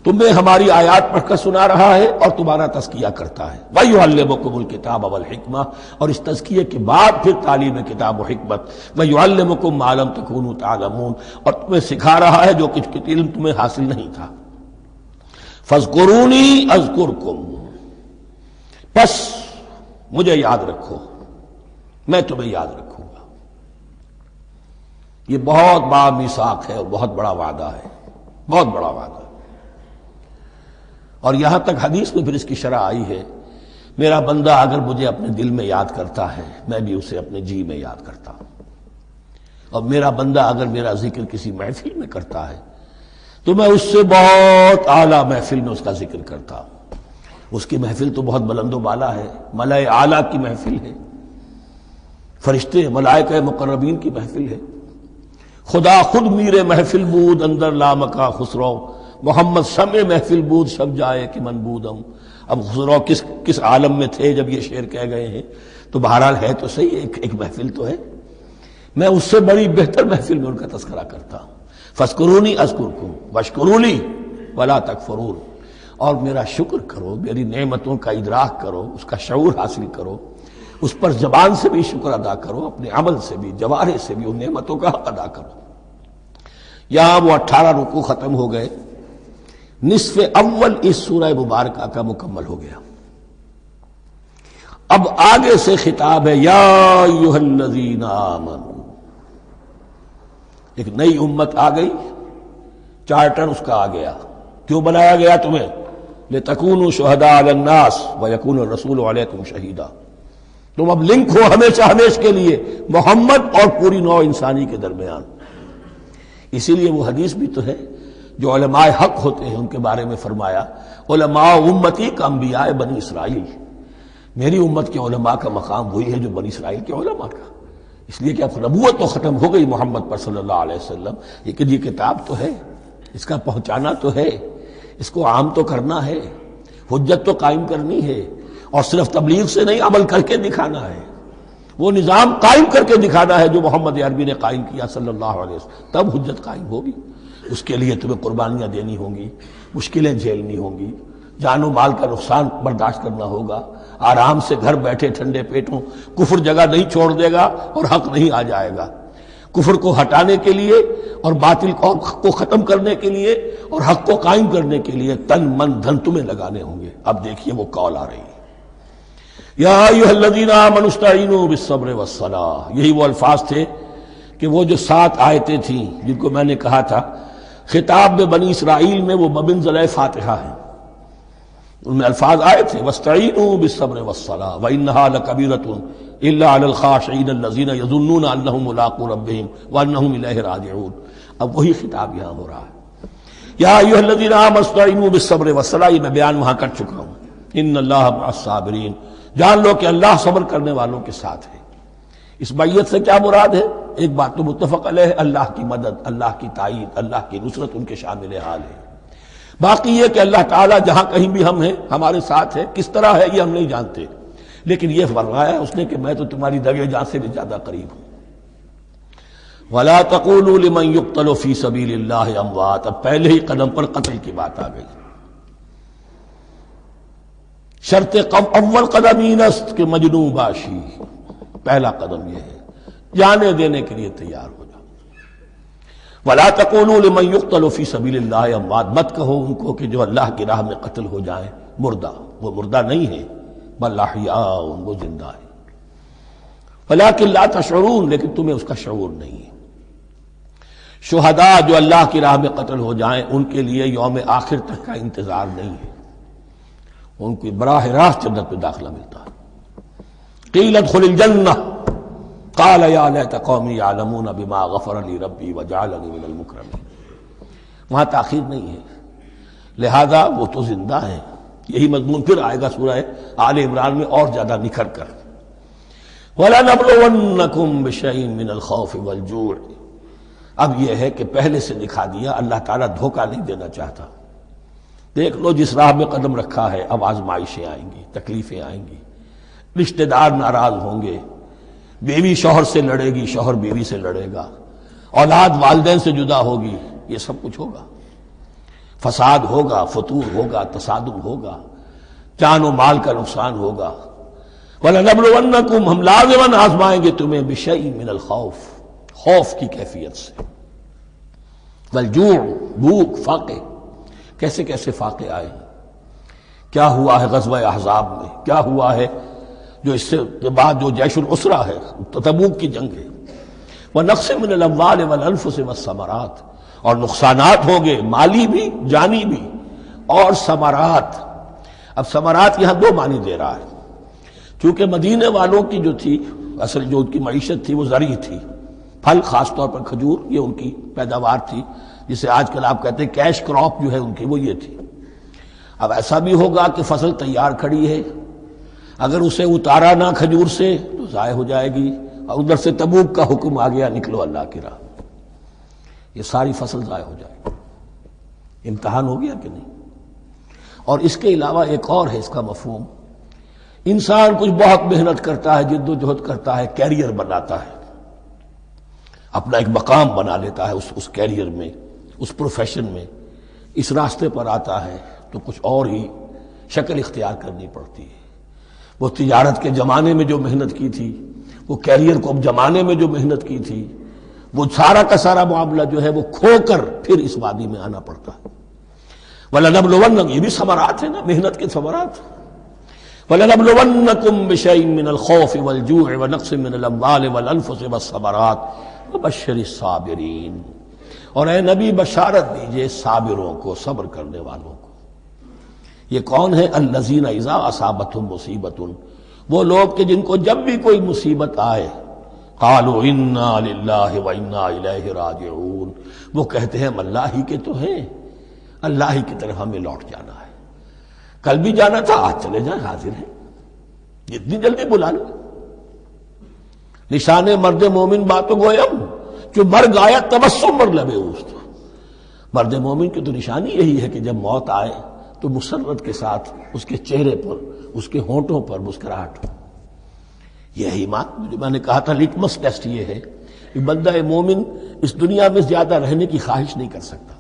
Speaker 1: تمہیں ہماری آیات پڑھ کر سنا رہا ہے اور تمہارا تزکیہ کرتا ہے، ویعلمکم الکتاب والحکمہ، اور اس تزکیے کے بعد پھر تعلیم کتاب و حکمت، ویعلمکم ما لم تکونوا تعلمون، اور تمہیں سکھا رہا ہے جو کچھ علم تمہیں حاصل نہیں تھا۔ فاذکرونی اذکرکم، پس مجھے یاد رکھو، میں تمہیں یاد رکھوں گا۔ یہ بہت بڑا میثاق ہے اور بہت بڑا وعدہ ہے، بہت بڑا وعدہ۔ اور یہاں تک حدیث میں پھر اس کی شرح آئی ہے، میرا بندہ اگر مجھے اپنے دل میں یاد کرتا ہے میں بھی اسے اپنے جی میں یاد کرتا ہوں، اور میرا بندہ اگر میرا ذکر کسی محفل میں کرتا ہے تو میں اس سے بہت اعلیٰ محفل میں اس کا ذکر کرتا ہوں۔ اس کی محفل تو بہت بلند و بالا ہے، ملائے اعلیٰ کی محفل ہے، فرشتے ملائکہ مقربین کی محفل ہے، خدا خود میرے محفل بود اندر لامکا خسرو، محمد سمع محفل بود شب جائے کہ من بودم۔ اب خسرو کس عالم میں تھے جب یہ شعر کہہ گئے ہیں؟ تو بہرحال ہے تو صحیح، ایک محفل تو ہے، میں اس سے بڑی بہتر محفل میں ان کا تذکرہ کرتا ہوں۔ فاذکرونی اذکرکم واشکروا لی ولا تکفرون، اور میرا شکر کرو، میری نعمتوں کا ادراک کرو، اس کا شعور حاصل کرو، اس پر زبان سے بھی شکر ادا کرو، اپنے عمل سے بھی، جوارح سے بھی ان نعمتوں کا حق ادا کرو۔ یہاں وہ 18 رکوع ختم ہو گئے، نصف اول اس سورہ مبارکہ کا مکمل ہو گیا۔ اب آگے سے خطاب ہے، یا ایھا الذین آمنوا، ایک نئی امت آ گئی، چارٹر اس کا آ گیا۔ کیوں بنایا گیا تمہیں؟ لتکونوا شہداء علی الناس ویکون الرسول علیکم شہیدا، تم اب لنک ہو ہمیشہ ہمیش کے لیے محمد اور پوری نوع انسانی کے درمیان۔ اسی لیے وہ حدیث بھی تو ہے جو علماء حق ہوتے ہیں ان کے بارے میں فرمایا علماء امتی کا انبیاء بنی اسرائیل، میری امت کے علماء کا مقام وہی ہے جو بنی اسرائیل کے علماء کا، اس لیے کہ اب نبوت تو ختم ہو گئی محمد پر صلی اللہ علیہ وسلم، لیکن یہ کتاب تو ہے، اس کا پہنچانا تو ہے، اس کو عام تو کرنا ہے، حجت تو قائم کرنی ہے، اور صرف تبلیغ سے نہیں عمل کر کے دکھانا ہے، وہ نظام قائم کر کے دکھانا ہے جو محمد عربی نے قائم کیا صلی اللہ علیہ وسلم، تب حجت قائم ہوگی۔ اس کے لیے تمہیں قربانیاں دینی ہوں گی، مشکلیں جھیلنی ہوں گی، جان و مال کا نقصان برداشت کرنا ہوگا، آرام سے گھر بیٹھے ٹھنڈے پیٹوں کفر جگہ نہیں چھوڑ دے گا اور حق نہیں آ جائے گا، کفر کو ہٹانے کے لیے اور باطل کو ختم کرنے کے لیے اور حق کو قائم کرنے کے لیے تن من دھن تمہیں لگانے ہوں گے۔ اب دیکھیے وہ کال آ رہی ہے، یا ایھا الذین آمنوا استعینوا بالصبر والصلاۃ، یہی وہ الفاظ تھے کہ وہ جو 7 آیتیں تھیں جن کو میں نے کہا تھا خطاب میں بنی اسرائیل میں وہ بمنزلہ فاتحہ ہیں، ان میں الفاظ آئے تھے واستعینوا بالصبر والصلاۃ وانھا لکبیرۃ الا علی الخاشعین الذین یظنون انہم ملاقو ربہم وانہم الیہ راجعون۔ اب وہی خطاب یہاں ہو رہا ہے، یا ایھا الذین آمنوا استعینوا بالصبر والصلاۃ، یہ میں بیان وہاں کر چکا ہوں، ان اللہ مع الصابرین، جان لو کہ اللہ صبر کرنے والوں کے ساتھ ہے۔ اس بیعت سے کیا مراد ہے؟ ایک بات تو متفق علیہ ہے، اللہ کی مدد، اللہ کی تائید، اللہ کی نصرت ان کے شامل حال ہے۔ باقی یہ کہ اللہ تعالیٰ جہاں کہیں بھی ہم ہیں ہمارے ساتھ ہے، کس طرح ہے یہ ہم نہیں جانتے، لیکن یہ فرمایا اس نے کہ میں تو تمہاری دگے جان سے بھی زیادہ قریب ہوں۔ وَلَا تَقُولُوا لِمَنْ يُقْتَلُ فِي سَبِيلِ اللَّهِ أَمْوَاتٌ، اب پہلے ہی قدم پر قتل کی بات آ گئی۔ شرط اول قدم این است کہ مجنون باشی، پہلا قدم یہ ہے جانے دینے کے لیے تیار ہو جاؤ۔ وَلَا تَقُولُوا لِمَنْ يُقْتَلُ فِي سَبِيلِ اللَّهِ أَمْوَاتٌ، مت کہو ان کو کہ جو اللہ کی راہ میں قتل ہو جائیں مردہ، وہ مردہ نہیں ہے، بل احیاء، وہ زندہ ہے، وَلَٰكِن لَا تَشْعُرُونَ، لیکن تمہیں اس کا شعور نہیں ہے۔ شہداء جو اللہ کی راہ میں قتل ہو جائیں ان کے لیے یوم آخر تک کا انتظار نہیں ہے، ان کو براہ راست جنت میں داخلہ ملتا ہے۔ قیل ادخل الجنہ قال یا لیت قومی یعلمون بما غفر لی ربی وجعلنی من المکرمین، وہاں تاخیر نہیں ہے، لہذا وہ تو زندہ ہے۔ یہی مضمون پھر آئے گا سورہ آل عمران میں اور زیادہ نکھر کر، وَلَنَبْلُوَنَّكُمْ بِشَيْءٍ مِّنَ الْخَوْفِ وَالْجُوعِ۔ اب یہ ہے کہ پہلے سے دکھا دیا، اللہ تعالیٰ دھوکہ نہیں دینا چاہتا۔ دیکھ لو جس راہ میں قدم رکھا ہے اب آزمائشیں آئیں گی، تکلیفیں آئیں گی، رشتہ دار ناراض ہوں گے، بیوی شوہر سے لڑے گی، شوہر بیوی سے لڑے گا، اولاد والدین سے جدا ہوگی، یہ سب کچھ ہوگا، فساد ہوگا، فتور ہوگا، تصادم ہوگا، جان و مال کا نقصان ہوگا۔ وَلَنَبْلُوَنَّكُمْ، ہم لازماً آزمائیں گے تمہیں، بِشَيْءٍ مِّنَ الْخَوْفِ، خوف کی کیفیت سے، وَالْجُوعِ، بھوک، فاقے، کیسے کیسے فاقے آئے، کیا ہوا ہے غزوہ احزاب میں، کیا ہوا ہے جو اس سے بعد جو جیش العسرہ ہے، تبوک کی جنگ ہے، وَنَقْصٍ مِّنَ الْأَمْوَالِ وَالْأَنفُسِ وَالثَّمَرَاتِ، اور نقصانات ہوں گے مالی بھی جانی بھی، اور ثمرات۔ اب ثمرات یہاں 2 معنی دے رہا ہے، چونکہ مدینے والوں کی جو تھی اصل جو ان کی معیشت تھی وہ زرعی تھی، پھل، خاص طور پر کھجور، یہ ان کی پیداوار تھی، جسے آج کل آپ کہتے ہیں کیش کراپ جو ہے ان کی، وہ یہ تھی۔ اب ایسا بھی ہوگا کہ فصل تیار کھڑی ہے، اگر اسے اتارا نہ کھجور سے تو ضائع ہو جائے گی، اور ادھر سے تبوک کا حکم آ گیا نکلو اللہ کی راہ، یہ ساری فصل ضائع ہو جائے گی۔ امتحان ہو گیا کہ نہیں؟ اور اس کے علاوہ ایک اور ہے اس کا مفہوم، انسان کچھ بہت محنت کرتا ہے، جد و جہد کرتا ہے، کیریئر بناتا ہے، اپنا ایک مقام بنا لیتا ہے اس کیریئر میں، اس پروفیشن میں، اس راستے پر آتا ہے تو کچھ اور ہی شکل اختیار کرنی پڑتی ہے۔ وہ تجارت کے زمانے میں جو محنت کی تھی، وہ کیریئر کو اب جمانے میں جو محنت کی تھی، وہ سارا کا سارا معاملہ جو ہے وہ کھو کر پھر اس وادی میں آنا پڑتا ہے۔ وَلَنَبْلُوَنَّكُمْ، یہ بھی ثمرات ہیں نا، محنت کے ثمرات۔ وَلَنَبْلُوَنَّكُمْ بِشَيْءٍ مِّنَ الْخَوْفِ وَالْجُوعِ وَنَقْصٍ مِّنَ الْأَمْوَالِ وَالْأَنفُسِ وَالثَّمَرَاتِ وَبَشِّرِ الصَّابِرِينَ، اور اے نبی بشارت دیجئے صابروں کو، صبر کرنے والوں کو۔ یہ کون ہے؟ الذین اذا اصابتہم مصیبۃ، وہ لوگ کہ جن کو جب بھی کوئی مصیبت آئے، قالوا انا للہ وانا الیہ راجعون، وہ کہتے ہیں ہم اللہ ہی کے تو ہیں اللہ ہی کی طرف ہمیں لوٹ جانا ہے. کل بھی جانا تھا، آج چلے جائیں، حاضر ہیں، جتنی جلدی بلا لیں. نشان مرد مومن باتوں گویم جو مر گایا تبسم مر لبے اوست. مرد مومن کی تو نشانی یہی ہے کہ جب موت آئے تو مسرت کے ساتھ اس کے چہرے پر، اس کے ہونٹوں پر مسکراہٹ ہو. یہی جو میں نے کہا تھا لٹمس ٹیسٹ یہ ہے کہ بندہ مومن اس دنیا میں زیادہ رہنے کی خواہش نہیں کر سکتا.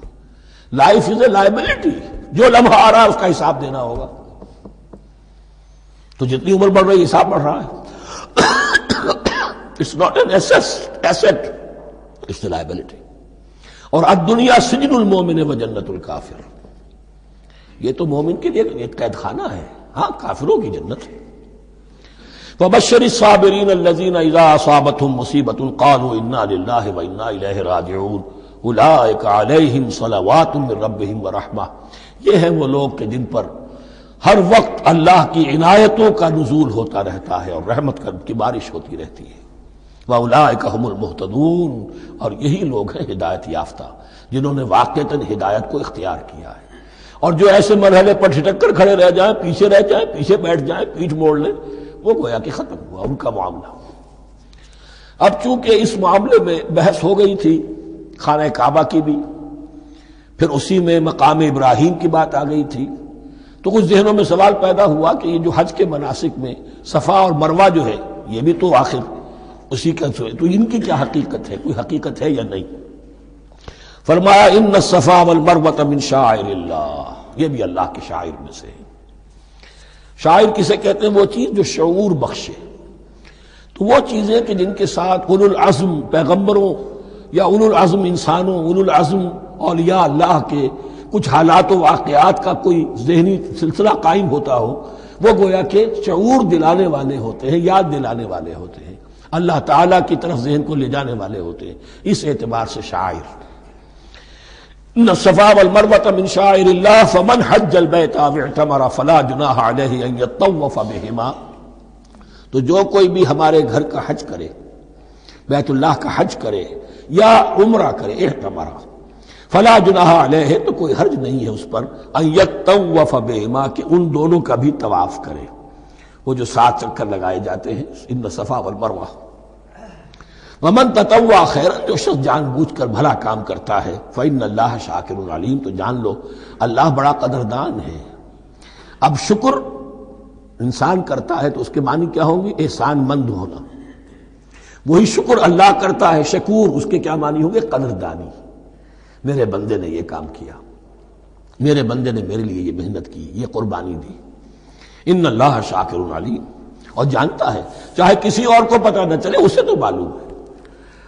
Speaker 1: لائف از اے لائبلٹی، جو لمحہ آ رہا ہے اس کا حساب دینا ہوگا. تو جتنی عمر بڑھ رہی ہے حساب بڑھ رہا ہے. It's not an asset, it's a liability. اور الدنیا سجن المومن و جنت الکافر، یہ تو مومن کے لیے ایک قید خانہ ہے، ہاں کافروں کی جنت ہے. وَبَشِّرِ الصَّابِرِينَ الَّذِينَ إِذَا أَصَابَتْهُمْ مُصِيبَةٌ قَالُوا إِنَّا لِلَّهِ وَإِنَّا إِلَيْهِ رَاجِعُونَ أُولَٰئِكَ عَلَيْهِمْ صَلَوَاتٌ مِّن رَّبِّهِمْ وَرَحْمَةٌ. یہ ہیں وہ لوگ کہ جن پر ہر وقت اللہ کی عنایتوں کا نزول ہوتا رہتا ہے اور رحمت کی بارش ہوتی رہتی ہے. وَأُولَٰئِكَ هُمُ الْمُهْتَدُونَ، اور یہی لوگ ہیں ہدایت یافتہ جنہوں نے واقعتاً ہدایت کو اختیار کیا ہے. اور جو ایسے مرحلے پر ٹھٹک کر کھڑے رہ جائیں، پیچھے رہ جائیں، پیچھے بیٹھ جائیں، پیٹھ موڑ لیں، وہ گویا کہ ختم ہوا ان کا معاملہ. اب چونکہ اس معاملے میں بحث ہو گئی تھی خانہ کعبہ کی بھی، پھر اسی میں مقام ابراہیم کی بات آ گئی تھی، تو کچھ ذہنوں میں سوال پیدا ہوا کہ یہ جو حج کے مناسک میں صفا اور مروہ جو ہے یہ بھی تو آخر اسی کا تو ان کی کیا حقیقت ہے، کوئی حقیقت ہے یا نہیں. فرمایا ان الصفا والمروۃ من شعائر اللہ، یہ بھی اللہ کے شاعر میں سے ہے. شاعر کسے کہتے ہیں؟ وہ چیز جو شعور بخشے. تو وہ چیزیں کہ جن کے ساتھ اولو العزم پیغمبروں یا اولو العزم انسانوں، اولو العزم اولیاء اللہ کے کچھ حالات و واقعات کا کوئی ذہنی سلسلہ قائم ہوتا ہو، وہ گویا کہ شعور دلانے والے ہوتے ہیں، یاد دلانے والے ہوتے ہیں، اللہ تعالیٰ کی طرف ذہن کو لے جانے والے ہوتے ہیں. اس اعتبار سے شاعر. ان الصفا والمروۃ من شعائر اللہ فمن حج البیت او اعتمر فلا جناح علیہ ان یطوف بہما. تو جو کوئی بھی ہمارے گھر کا حج کرے، بیت اللہ کا حج کرے یا عمرہ کرے، اعتمر، فلا جناح علیہ، تو کوئی حرج نہیں ہے اس پر، ان یطوف بہما، کہ ان دونوں کا بھی طواف کرے. وہ جو 7 چکر لگائے جاتے ہیں، ان الصفا والمروہ. ومن تطوع خیرا، جو شخص جان بوجھ کر بھلا کام کرتا ہے، فإن اللہ شاکر علیم، تو جان لو اللہ بڑا قدردان ہے. اب شکر انسان کرتا ہے تو اس کے معنی کیا ہوں گے؟ احسان مند ہونا. وہی شکر اللہ کرتا ہے شکور، اس کے کیا معنی ہوں گے؟ قدردانی. میرے بندے نے یہ کام کیا، میرے بندے نے میرے لیے یہ محنت کی، یہ قربانی دی. ان اللہ شاکر علیم، اور جانتا ہے، چاہے کسی اور کو پتہ نہ چلے اسے تو معلوم ہے.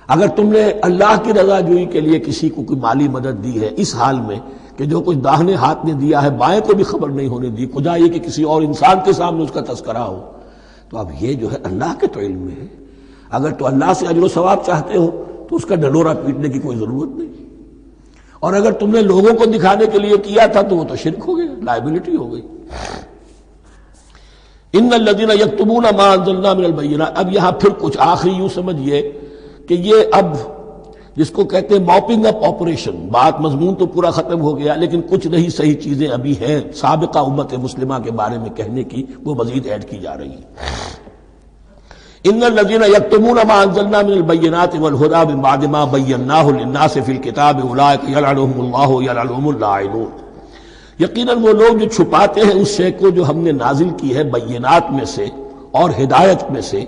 Speaker 1: اگر تم نے اللہ کی رضا جوئی کے لیے کسی کو کوئی مالی مدد دی ہے اس حال میں کہ جو کچھ داہنے ہاتھ نے دیا ہے بائیں کو بھی خبر نہیں ہونے دی، خدا یہ کہ کسی اور انسان کے سامنے اس کا تذکرہ ہو، تو اب یہ جو ہے اللہ کے تو علم میں ہے. اگر تو اللہ سے اجر و ثواب چاہتے ہو تو اس کا ڈنڈورا پیٹنے کی کوئی ضرورت نہیں. اور اگر تم نے لوگوں کو دکھانے کے لیے کیا تھا تو وہ تو شرک ہو گیا، لائبلٹی ہو گئی. ان الذین یکتمون ما انزلنا من البینات. اب یہاں پھر کچھ آخری یوں سمجھیے کہ یہ اب جس کو کہتے ہیں موپنگ اپ آپریشن، بات مضمون تو پورا ختم ہو گیا لیکن کچھ نہیں صحیح چیزیں ابھی ہیں سابقہ امت مسلمہ کے بارے میں کہنے کی، وہ مزید ایڈ کی جا رہی ہیں. ان الذین یکتمون ما انزلنا من البینات والہدی من بعد ما بیناہ للناس فی الکتاب اولئک یلعنهم اللہ یلعنهم اللاعنون. یقیناً وہ لوگ جو چھپاتے ہیں اس شے کو جو ہم نے نازل کی ہے بینات میں سے اور ہدایت میں سے،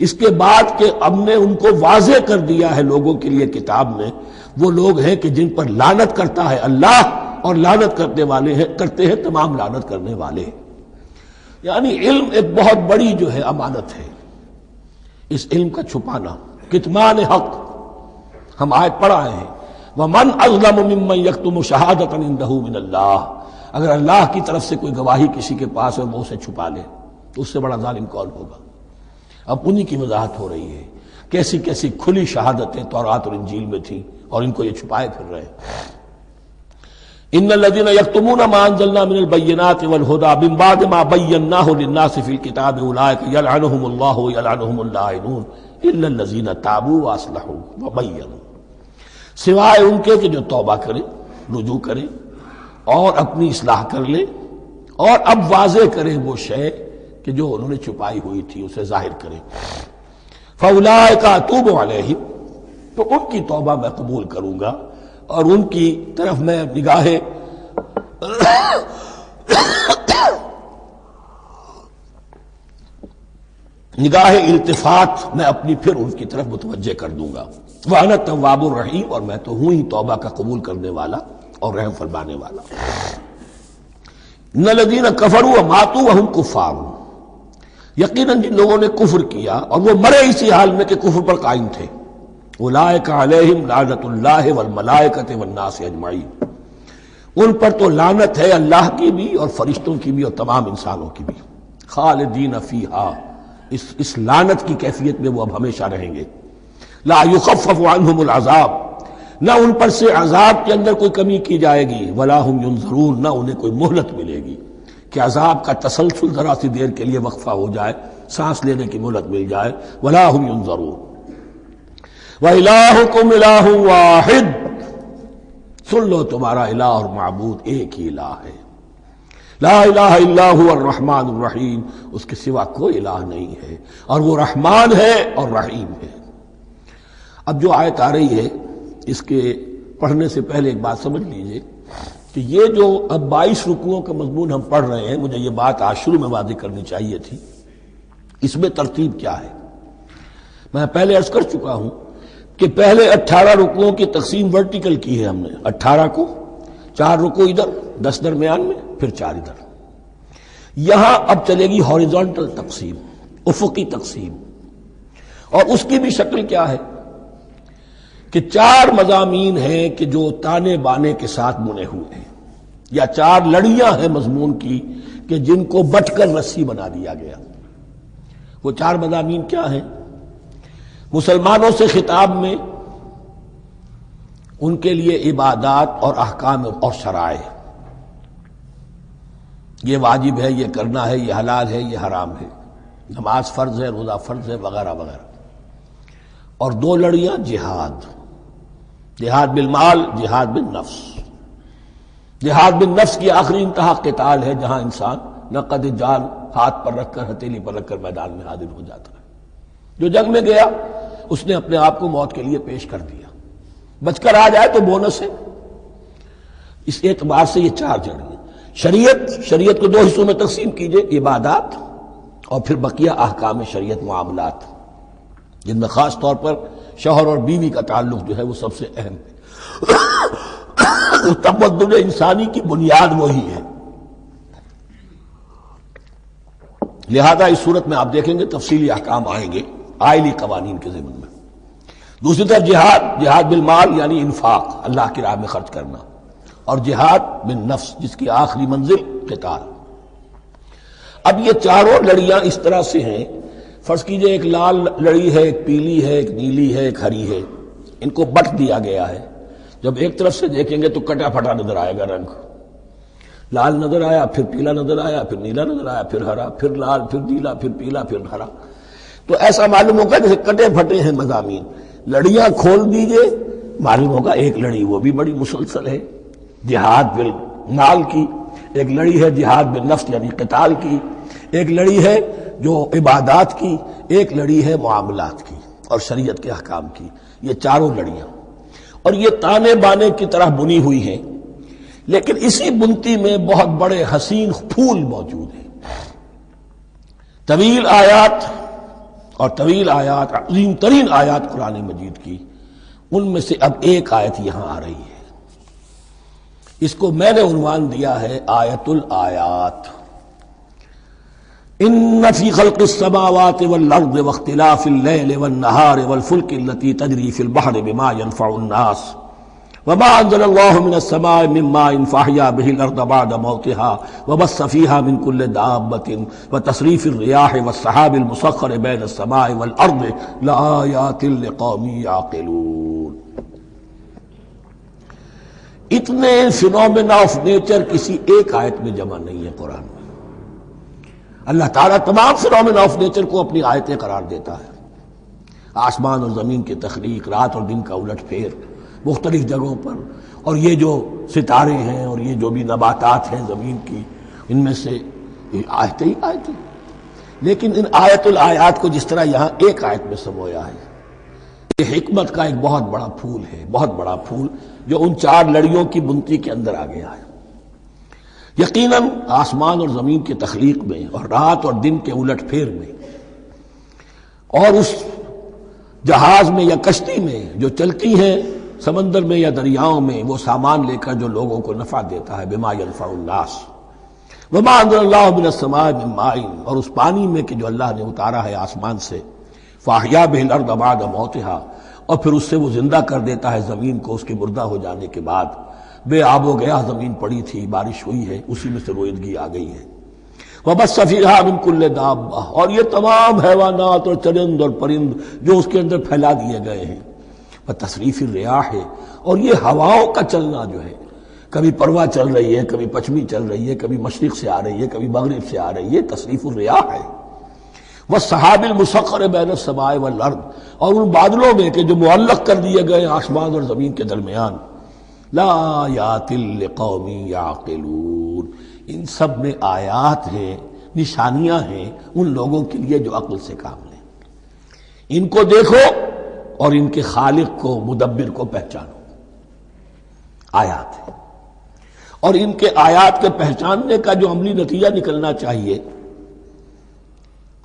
Speaker 1: اس کے بعد کہ ہم نے ان کو واضح کر دیا ہے لوگوں کے لیے کتاب میں، وہ لوگ ہیں کہ جن پر لعنت کرتا ہے اللہ، اور لعنت کرنے والے ہیں، کرتے ہیں تمام لعنت کرنے والے. یعنی علم ایک بہت بڑی جو ہے امانت ہے، اس علم کا چھپانا. کتمان حق ہم آیت پڑھ آئے ہیں، وَمَنْ أَظْلَمُ مِمَّنْ يَكْتُمُ شَهَادَةً عِندَهُ مِنَ اللَّهِ. اگر اللہ کی طرف سے کوئی گواہی کسی کے پاس ہے وہ اسے چھپا لے تو اس سے بڑا ظالم کون ہوگا. اب انہی کی وضاحت ہو رہی ہے، کیسی کیسی کھلی شہادتیں تورات اور انجیل میں تھیں اور ان کو یہ چھپائے پھر رہے. ان الذين يكتمون ما انزلنا من البينات والهدى من بعد ما بيناه للناس في الكتاب اولئك يلعنهم الله ويلعنهم اللاعنون الا الذين تابوا واصلحوا وبينوا. سوائے ان کے کہ جو توبہ کریں، رجوع کریں اور اپنی اصلاح کر لیں اور اب واضح کریں وہ شے کہ جو انہوں نے چھپائی ہوئی تھی اسے ظاہر کریں. فَأُولَٰئِکَ أَتُوبُ عَلَیْہِم، تو ان کی توبہ میں قبول کروں گا اور ان کی طرف میں نگاہ التفات میں اپنی پھر ان کی طرف متوجہ کر دوں گا. وَأَنَا التَّوَّابُ الرَّحِيمُ، اور میں تو ہوں ہی توبہ کا قبول کرنے والا اور رحم فرمانے والا. اِنَّ الَّذِينَ كَفَرُوا وَمَاتُوا وَهُمْ كُفَّارٌ، یقیناً جن لوگوں نے کفر کیا اور وہ مرے اسی حال میں کہ کفر پر قائم تھے، اولئک علیہم لعنۃ اللہ والملائکۃ والناس اجمعین، ان پر تو لعنت ہے اللہ کی بھی اور فرشتوں کی بھی اور تمام انسانوں کی بھی. خالدین فیہا، اس لعنت کی کیفیت میں وہ اب ہمیشہ رہیں گے. لا یخفف عنہم العذاب، نہ ان پر سے عذاب کے اندر کوئی کمی کی جائے گی. ولا هم ينظرون، نہ انہیں کوئی مہلت ملے گی کہ عذاب کا تسلسل ذرا سی دیر کے لیے وقفہ ہو جائے، سانس لینے کی مہلت مل جائے. ولا هم ينظرون. وَإِلَٰهُكُمْ إِلَٰهٌ وَاحِدٌ، سن لو تمہارا الہ اور معبود ایک ہی الہ ہے. لا الہ الا هو الرحمن الرحیم، اس کے سوا کوئی الہ نہیں ہے اور وہ رحمان ہے اور رحیم ہے. اب جو آیت آ رہی ہے اس کے پڑھنے سے پہلے ایک بات سمجھ لیجئے کہ یہ جو اب 22 رکوعوں کا مضمون ہم پڑھ رہے ہیں، مجھے یہ بات آج شروع میں واضح کرنی چاہیے تھی. اس میں ترتیب کیا ہے؟ میں پہلے عرض کر چکا ہوں کہ پہلے 18 رکوعوں کی تقسیم ورٹیکل کی ہے ہم نے. 18 کو 4 رکوع ادھر، 10 درمیان میں، پھر 4 ادھر. یہاں اب چلے گی ہاریزونٹل تقسیم، افقی تقسیم. اور اس کی بھی شکل کیا ہے کہ 4 مضامین ہیں کہ جو تانے بانے کے ساتھ بنے ہوئے ہیں، یا 4 لڑیاں ہیں مضمون کی کہ جن کو بٹ کر رسی بنا دیا گیا. وہ 4 مضامین کیا ہیں؟ مسلمانوں سے خطاب میں ان کے لیے عبادات اور احکام اور شرائع، یہ واجب ہے، یہ کرنا ہے، یہ حلال ہے، یہ حرام ہے، نماز فرض ہے، روزہ فرض ہے، وغیرہ وغیرہ. اور 2 لڑیاں جہاد، جہاد بالمال، جہاد بالنفس. جہاد بالنفس کی آخری انتہا قتال ہے، جہاں انسان نقد جان ہاتھ پر رکھ کر، ہتھیلی پر رکھ کر میدان میں حاضر ہو جاتا ہے. جو جنگ میں گیا اس نے اپنے آپ کو موت کے لیے پیش کر دیا، بچ کر آ جائے تو بونس ہے. اس اعتبار سے یہ 4 جڑیں. شریعت کو 2 حصوں میں تقسیم کیجئے، عبادات اور پھر بقیہ احکام شریعت، معاملات، جن میں خاص طور پر شوہر اور بیوی کا تعلق جو ہے وہ سب سے اہم ہے. تمدن انسانی کی بنیاد وہی ہے. لہذا اس صورت میں آپ دیکھیں گے تفصیلی احکام آئیں گے آئلی قوانین کے ضمن میں. دوسری طرف جہاد بالمال یعنی انفاق، اللہ کی راہ میں خرچ کرنا، اور جہاد بالنفس جس کی آخری منزل قتال. اب یہ 4 لڑیاں اس طرح سے ہیں، فرض کیجئے ایک لال لڑی ہے، ایک پیلی ہے، ایک نیلی ہے، ایک ہری ہے. ان کو بٹ دیا گیا ہے. جب ایک طرف سے دیکھیں گے تو کٹا پھٹا نظر آئے گا رنگ، لال نظر آیا، پھر پیلا نظر آیا، پھر نیلا نظر آیا، پھر ہرا، پھر لال، پھر نیلا، پھر پیلا، پھر ہرا. تو ایسا معلوم ہوگا جیسے کٹے پھٹے ہیں مضامین. لڑیاں کھول دیجئے، معلوم ہوگا ایک لڑی وہ بھی بڑی مسلسل ہے، جہاد بالمال کی. ایک لڑی ہے جہاد بالنفس یعنی قتال کی. ایک لڑی ہے جو عبادات کی. ایک لڑی ہے معاملات کی اور شریعت کے احکام کی. یہ 4 لڑیاں، اور یہ تانے بانے کی طرح بنی ہوئی ہیں، لیکن اسی بنتی میں بہت بڑے حسین پھول موجود ہیں. طویل آیات عظیم ترین آیات قرآن مجید کی، ان میں سے اب ایک آیت یہاں آ رہی ہے. اس کو میں نے عنوان دیا ہے آیت الآیات. ان فی خلق السماوات والارض واختلاف اللیل والنہار والفلک التي تجری فی البحر بما ينفع الناس وما انزل الله من السماء من ماء فاحيا به الارض بعد موتها وبث فيها من كل دابة وتصريف الرياح والسحاب المسخر بين السماء والارض لآيات لقوم يعقلون. اتنے فینومینا آف نیچر کسی ایک آیت میں جمع نہیں ہے قرآن میں. اللہ تعالیٰ تمام فینومینا آف نیچر کو اپنی آیتیں قرار دیتا ہے. آسمان اور زمین کی تخلیق، رات اور دن کا الٹ پھیر، مختلف جگہوں پر، اور یہ جو ستارے ہیں اور یہ جو بھی نباتات ہیں زمین کی، ان میں سے آیتیں ہی آیتیں. لیکن ان آیت الآیات کو جس طرح یہاں ایک آیت میں سمویا ہے، یہ حکمت کا ایک بہت بڑا پھول ہے، بہت بڑا پھول جو ان 4 لڑیوں کی بنتی کے اندر آ گیا ہے. یقیناً آسمان اور زمین کی تخلیق میں اور رات اور دن کے الٹ پھیر میں اور اس جہاز میں یا کشتی میں جو چلتی ہیں سمندر میں یا دریاؤں میں، وہ سامان لے کر جو لوگوں کو نفع دیتا ہے، بما ينفع الناس وما انزل اللہ من السماء من ماء، اور اس پانی میں کہ جو اللہ نے اتارا ہے آسمان سے، فاحیا به الارض بعد موتها، اور پھر اس سے وہ زندہ کر دیتا ہے زمین کو اس کے مردہ ہو جانے کے بعد. بے آب و گیا زمین پڑی تھی، بارش ہوئی ہے، اسی میں سے روئیدگی آ گئی ہے. وبث فیہا من کل دابہ، اور یہ تمام حیوانات اور چرند اور پرند جو اس کے اندر پھیلا دیے گئے ہیں. وتصریف الریاح ہے، اور یہ ہواؤں کا چلنا جو ہے، کبھی پرواں چل رہی ہے، کبھی پچھمی چل رہی ہے، کبھی مشرق سے آ رہی ہے، کبھی مغرب سے آ رہی ہے، تصریف الریاح ہے. والسحاب المسخر بین السماء والارض، اور ان بادلوں میں کہ جو معلق کر دیے گئے آسمان اور زمین کے درمیان. لآیات لقوم یعقلون، ان سب میں آیات ہیں، نشانیاں ہیں ان لوگوں کے لیے جو عقل سے کام لیں. ان کو دیکھو اور ان کے خالق کو، مدبر کو پہچانو. آیات ہے، اور ان کے آیات کے پہچاننے کا جو عملی نتیجہ نکلنا چاہیے،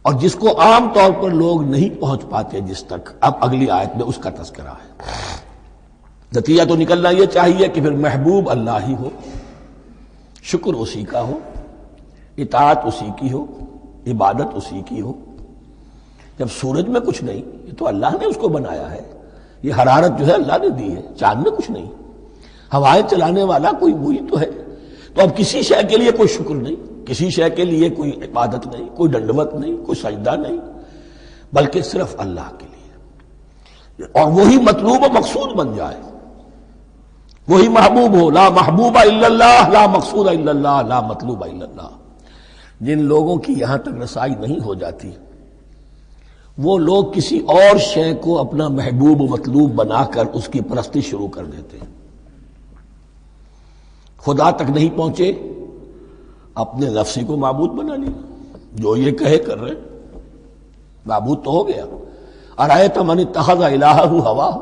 Speaker 1: اور جس کو عام طور پر لوگ نہیں پہنچ پاتے جس تک، اب اگلی آیت میں اس کا تذکرہ ہے. نتیجہ تو نکلنا یہ چاہیے کہ پھر محبوب اللہ ہی ہو، شکر اسی کا ہو، اطاعت اسی کی ہو، عبادت اسی کی ہو. جب سورج میں کچھ نہیں، یہ تو اللہ نے اس کو بنایا ہے، یہ حرارت جو ہے اللہ نے دی ہے، چاند میں کچھ نہیں، ہوائیں چلانے والا کوئی وہی تو ہے. تو اب کسی شے کے لیے کوئی شکر نہیں، کسی شے کے لیے کوئی عبادت نہیں، کوئی ڈنڈوت نہیں، کوئی سجدہ نہیں، بلکہ صرف اللہ کے لیے. اور وہی مطلوب و مقصود بن جائے، وہی محبوب ہو. لا محبوب الا اللہ، لا مقصود الا اللہ، لا مطلوب الا اللہ. جن لوگوں کی یہاں تک رسائی نہیں ہو جاتی، وہ لوگ کسی اور شے کو اپنا محبوب و مطلوب بنا کر اس کی پرستی شروع کر دیتے ہیں. خدا تک نہیں پہنچے، اپنے نفسی کو معبود بنا لیا، جو یہ کہے کر رہے، معبود تو ہو گیا. ارأیت من اتخذ الہہ ہواہ،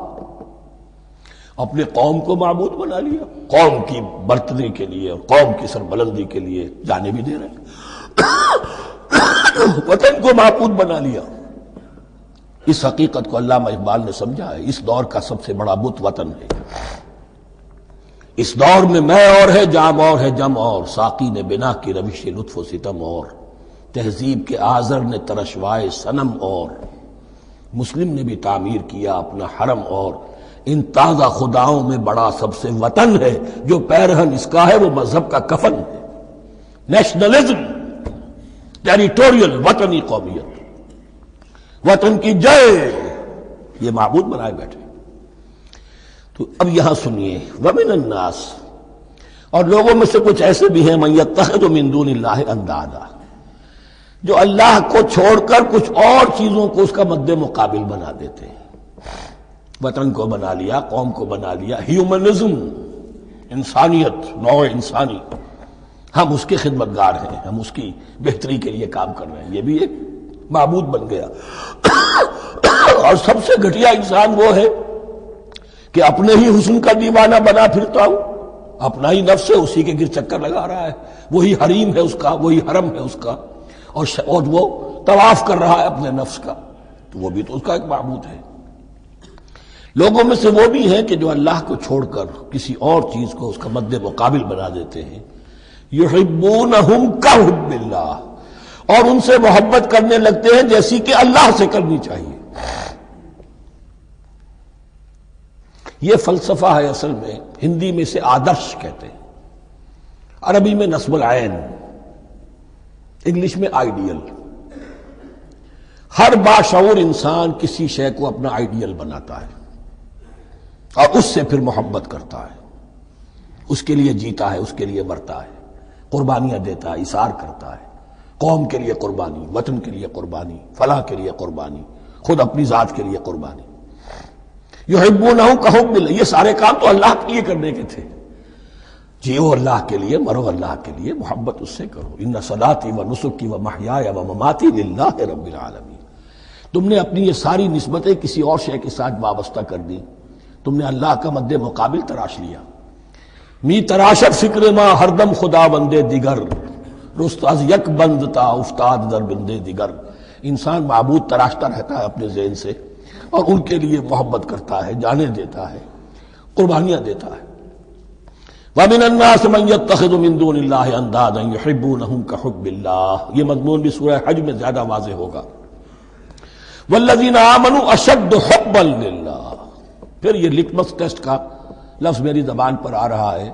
Speaker 1: اپنے قوم کو معبود بنا لیا، قوم کی برتری کے لیے اور قوم کی سربلندی کے لیے جانے بھی دے رہے وطن کو معبود بنا لیا. اس حقیقت کو علامہ اقبال نے سمجھا ہے. اس دور کا سب سے بڑا بت وطن ہے. اس دور میں میں اور ہے، جام اور ہے، جم اور، ساقی نے بنا کی روش لطف و ستم اور، تہذیب کے آزر نے ترشوائے صنم اور، مسلم نے بھی تعمیر کیا اپنا حرم اور، ان تازہ خداؤں میں بڑا سب سے وطن ہے، جو پیرہن اس کا ہے وہ مذہب کا کفن ہے. نیشنلزم، ٹیریٹوریل، وطنی قومیت، وطن کی جے، یہ معبود بنائے بیٹھے. تو اب یہاں سنیے، ومن الناس، اور لوگوں میں سے کچھ ایسے بھی ہیں، من یتخذ من دون اللہ اندادا، جو اللہ کو چھوڑ کر کچھ اور چیزوں کو اس کا مد مقابل بنا دیتے ہیں. وطن کو بنا لیا، قوم کو بنا لیا، ہیومنزم، انسانیت، نوع انسانی، ہم اس کے خدمتگار ہیں، ہم اس کی بہتری کے لیے کام کر رہے ہیں، یہ بھی ایک معبود بن گیا. اور سب سے گھٹیا انسان وہ ہے کہ اپنے ہی حسن کا دیوانہ بنا پھرتا ہوں، اپنا ہی نفس ہے، اسی کے گر چکر لگا رہا ہے، وہی حریم ہے اس کا، وہی حرم ہے اس کا، اور وہ طواف کر رہا ہے اپنے نفس کا، تو وہ بھی تو اس کا ایک معبود ہے. لوگوں میں سے وہ بھی ہیں کہ جو اللہ کو چھوڑ کر کسی اور چیز کو اس کا مد مقابل بنا دیتے ہیں. یحبونہم کحب اللہ، اور ان سے محبت کرنے لگتے ہیں جیسی کہ اللہ سے کرنی چاہیے. یہ فلسفہ ہے اصل میں، ہندی میں اسے آدرش کہتے ہیں، عربی میں نصب العین، انگلش میں آئیڈیل. ہر باشعور انسان کسی شے کو اپنا آئیڈیل بناتا ہے اور اس سے پھر محبت کرتا ہے، اس کے لیے جیتا ہے، اس کے لیے مرتا ہے، قربانیاں دیتا ہے، اثار کرتا ہے. قوم کے لیے قربانی، وطن کے لیے قربانی، فلاح کے لیے قربانی، خود اپنی ذات کے لیے قربانی. یحبونہم کحب اللہ، یہ سارے کام تو اللہ کے لیے کرنے کے تھے، جیو اللہ کے لیے، مرو اللہ کے لیے، محبت اس سے کرو۔ ان صلاتی و نسکی و محیای و مماتی للہ رب العالمین۔ تم نے اپنی یہ ساری نسبتیں کسی اور شے کے ساتھ وابستہ کر دی، تم نے اللہ کا مد مقابل تراش لیا۔ می تراشت فکر ما ہر دم خدا بندے دیگر، رست از یک بند تا افتاد در بندے دیگر۔ انسان معبود تراشتا رہتا ہے اپنے ذہن سے، اور ان کے لیے محبت کرتا ہے، جانیں دیتا ہے، قربانیاں دیتا ہے۔ وَمِنَ النَّاسِ مَن يَتَّخِذُ مِن دُونِ اللَّهِ أَندَادًا يُحِبُّونَهُم كَحُبِّ اللَّهِ، یہ مضمون بھی سورہ حج میں زیادہ واضح ہوگا۔ وَالَّذِينَ آمَنُوا أَشَدُّ حُبًّا لِلَّهِ، پھر یہ لٹمس ٹیسٹ کا لفظ میری زبان پر آ رہا ہے،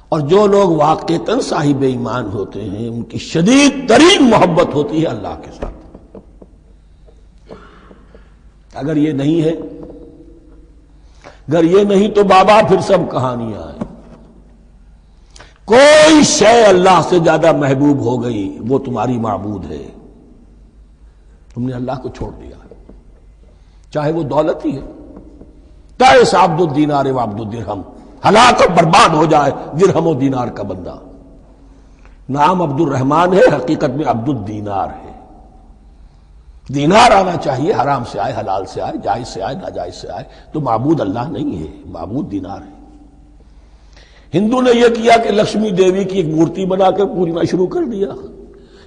Speaker 1: اور جو لوگ واقعتاً صاحب ایمان ہوتے ہیں ان کی شدید ترین محبت ہوتی ہے اللہ کے ساتھ۔ اگر یہ نہیں ہے، اگر یہ نہیں تو بابا پھر سب کہانیاں ہیں۔ کوئی شے اللہ سے زیادہ محبوب ہو گئی وہ تمہاری معبود ہے، تم نے اللہ کو چھوڑ دیا، چاہے وہ دولت ہی ہے۔ تعس عبد الدینار و عبد الدرہم، ہلاک اور برباد ہو جائے درہم و دینار کا بندہ۔ نام عبد الرحمن ہے، حقیقت میں عبد الدینار ہے۔ دینار آنا چاہیے، حرام سے آئے، حلال سے آئے، جائز سے آئے، ناجائز سے آئے، تو معبود اللہ نہیں ہے، معبود دینار ہے۔ ہندو نے یہ کیا کہ لکشمی دیوی کی ایک مورتی بنا کر پوجنا شروع کر دیا۔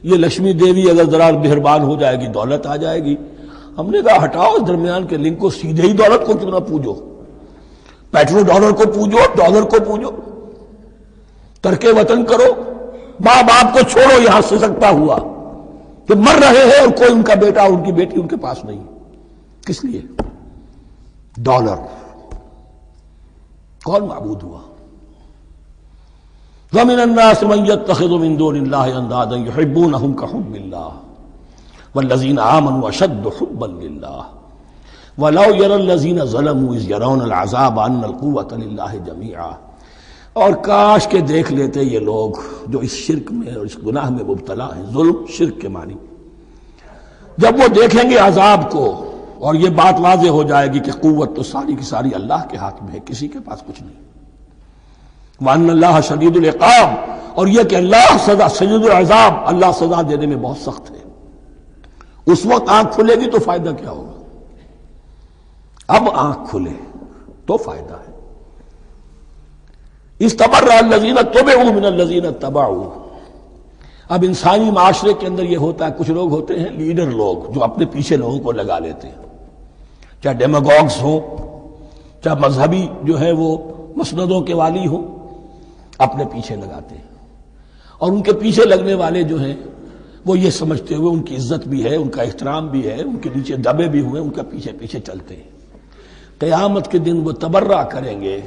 Speaker 1: یہ لکشمی دیوی اگر ذرا مہربان ہو جائے گی دولت آ جائے گی۔ ہم نے کہا ہٹاؤ اس درمیان کے لنک کو، سیدھے ہی دولت کو کیوں نہ پوجو، پیٹرو ڈالر کو پوجو، ڈالر کو پوجو، ترک وطن کرو، ماں باپ کو چھوڑو یہاں سے سکتا ہوا کہ مر رہے ہیں اور کوئی ان کا بیٹا ان کی بیٹی ان کے پاس نہیں، کس لیے؟ ڈالر۔ کون معبود ہوا؟ وَمِنَ النَّاسِ مَن يَتَّخِذُ مِن دُونِ اللَّهِ أَندَادًا يُحِبُّونَهُم كَحُبِّ اللَّهِ وَالَّذِينَ آمَنُوا أَشَدُّ حُبًّا لِلَّهِ وَلَوْ يَرَى الَّذِينَ ظَلَمُوا إِذْ يَرَوْنَ الْعَذَابَ أَنَّ الْقُوَّةَ لِلَّهِ جَمِيعًا، اور کاش کہ دیکھ لیتے یہ لوگ جو اس شرک میں اور اس گناہ میں مبتلا ہیں، ظلم شرک کے معنی، جب وہ دیکھیں گے عذاب کو اور یہ بات واضح ہو جائے گی کہ قوت تو ساری کی ساری اللہ کے ہاتھ میں ہے، کسی کے پاس کچھ نہیں۔ وَأَنَّ اللَّهَ شَدِيدُ الْعِقَابِ، اور یہ کہ اللہ سزا شدید العذاب، اللہ سزا دینے میں بہت سخت ہے۔ اس وقت آنکھ کھلے گی تو فائدہ کیا ہوگا؟ اب آنکھ کھلے تو فائدہ ہے۔ اسْتَبَرَّأَ الَّذِينَ اتُّبِعُوا مِنَ الَّذِينَ اتَّبَعُوا، اب انسانی معاشرے کے اندر یہ ہوتا ہے، کچھ لوگ ہوتے ہیں لیڈر لوگ جو اپنے پیچھے لوگوں کو لگا لیتے ہیں، چاہے ڈیماگوگز ہوں، چاہے مذہبی جو ہے وہ مسندوں کے والی ہوں، اپنے پیچھے لگاتے ہیں، اور ان کے پیچھے لگنے والے جو ہیں وہ یہ سمجھتے ہوئے ان کی عزت بھی ہے، ان کا احترام بھی ہے، ان کے نیچے دبے بھی ہوئے، ان کا پیچھے پیچھے چلتے ہیں۔ قیامت کے دن وہ تبرہ کریں گے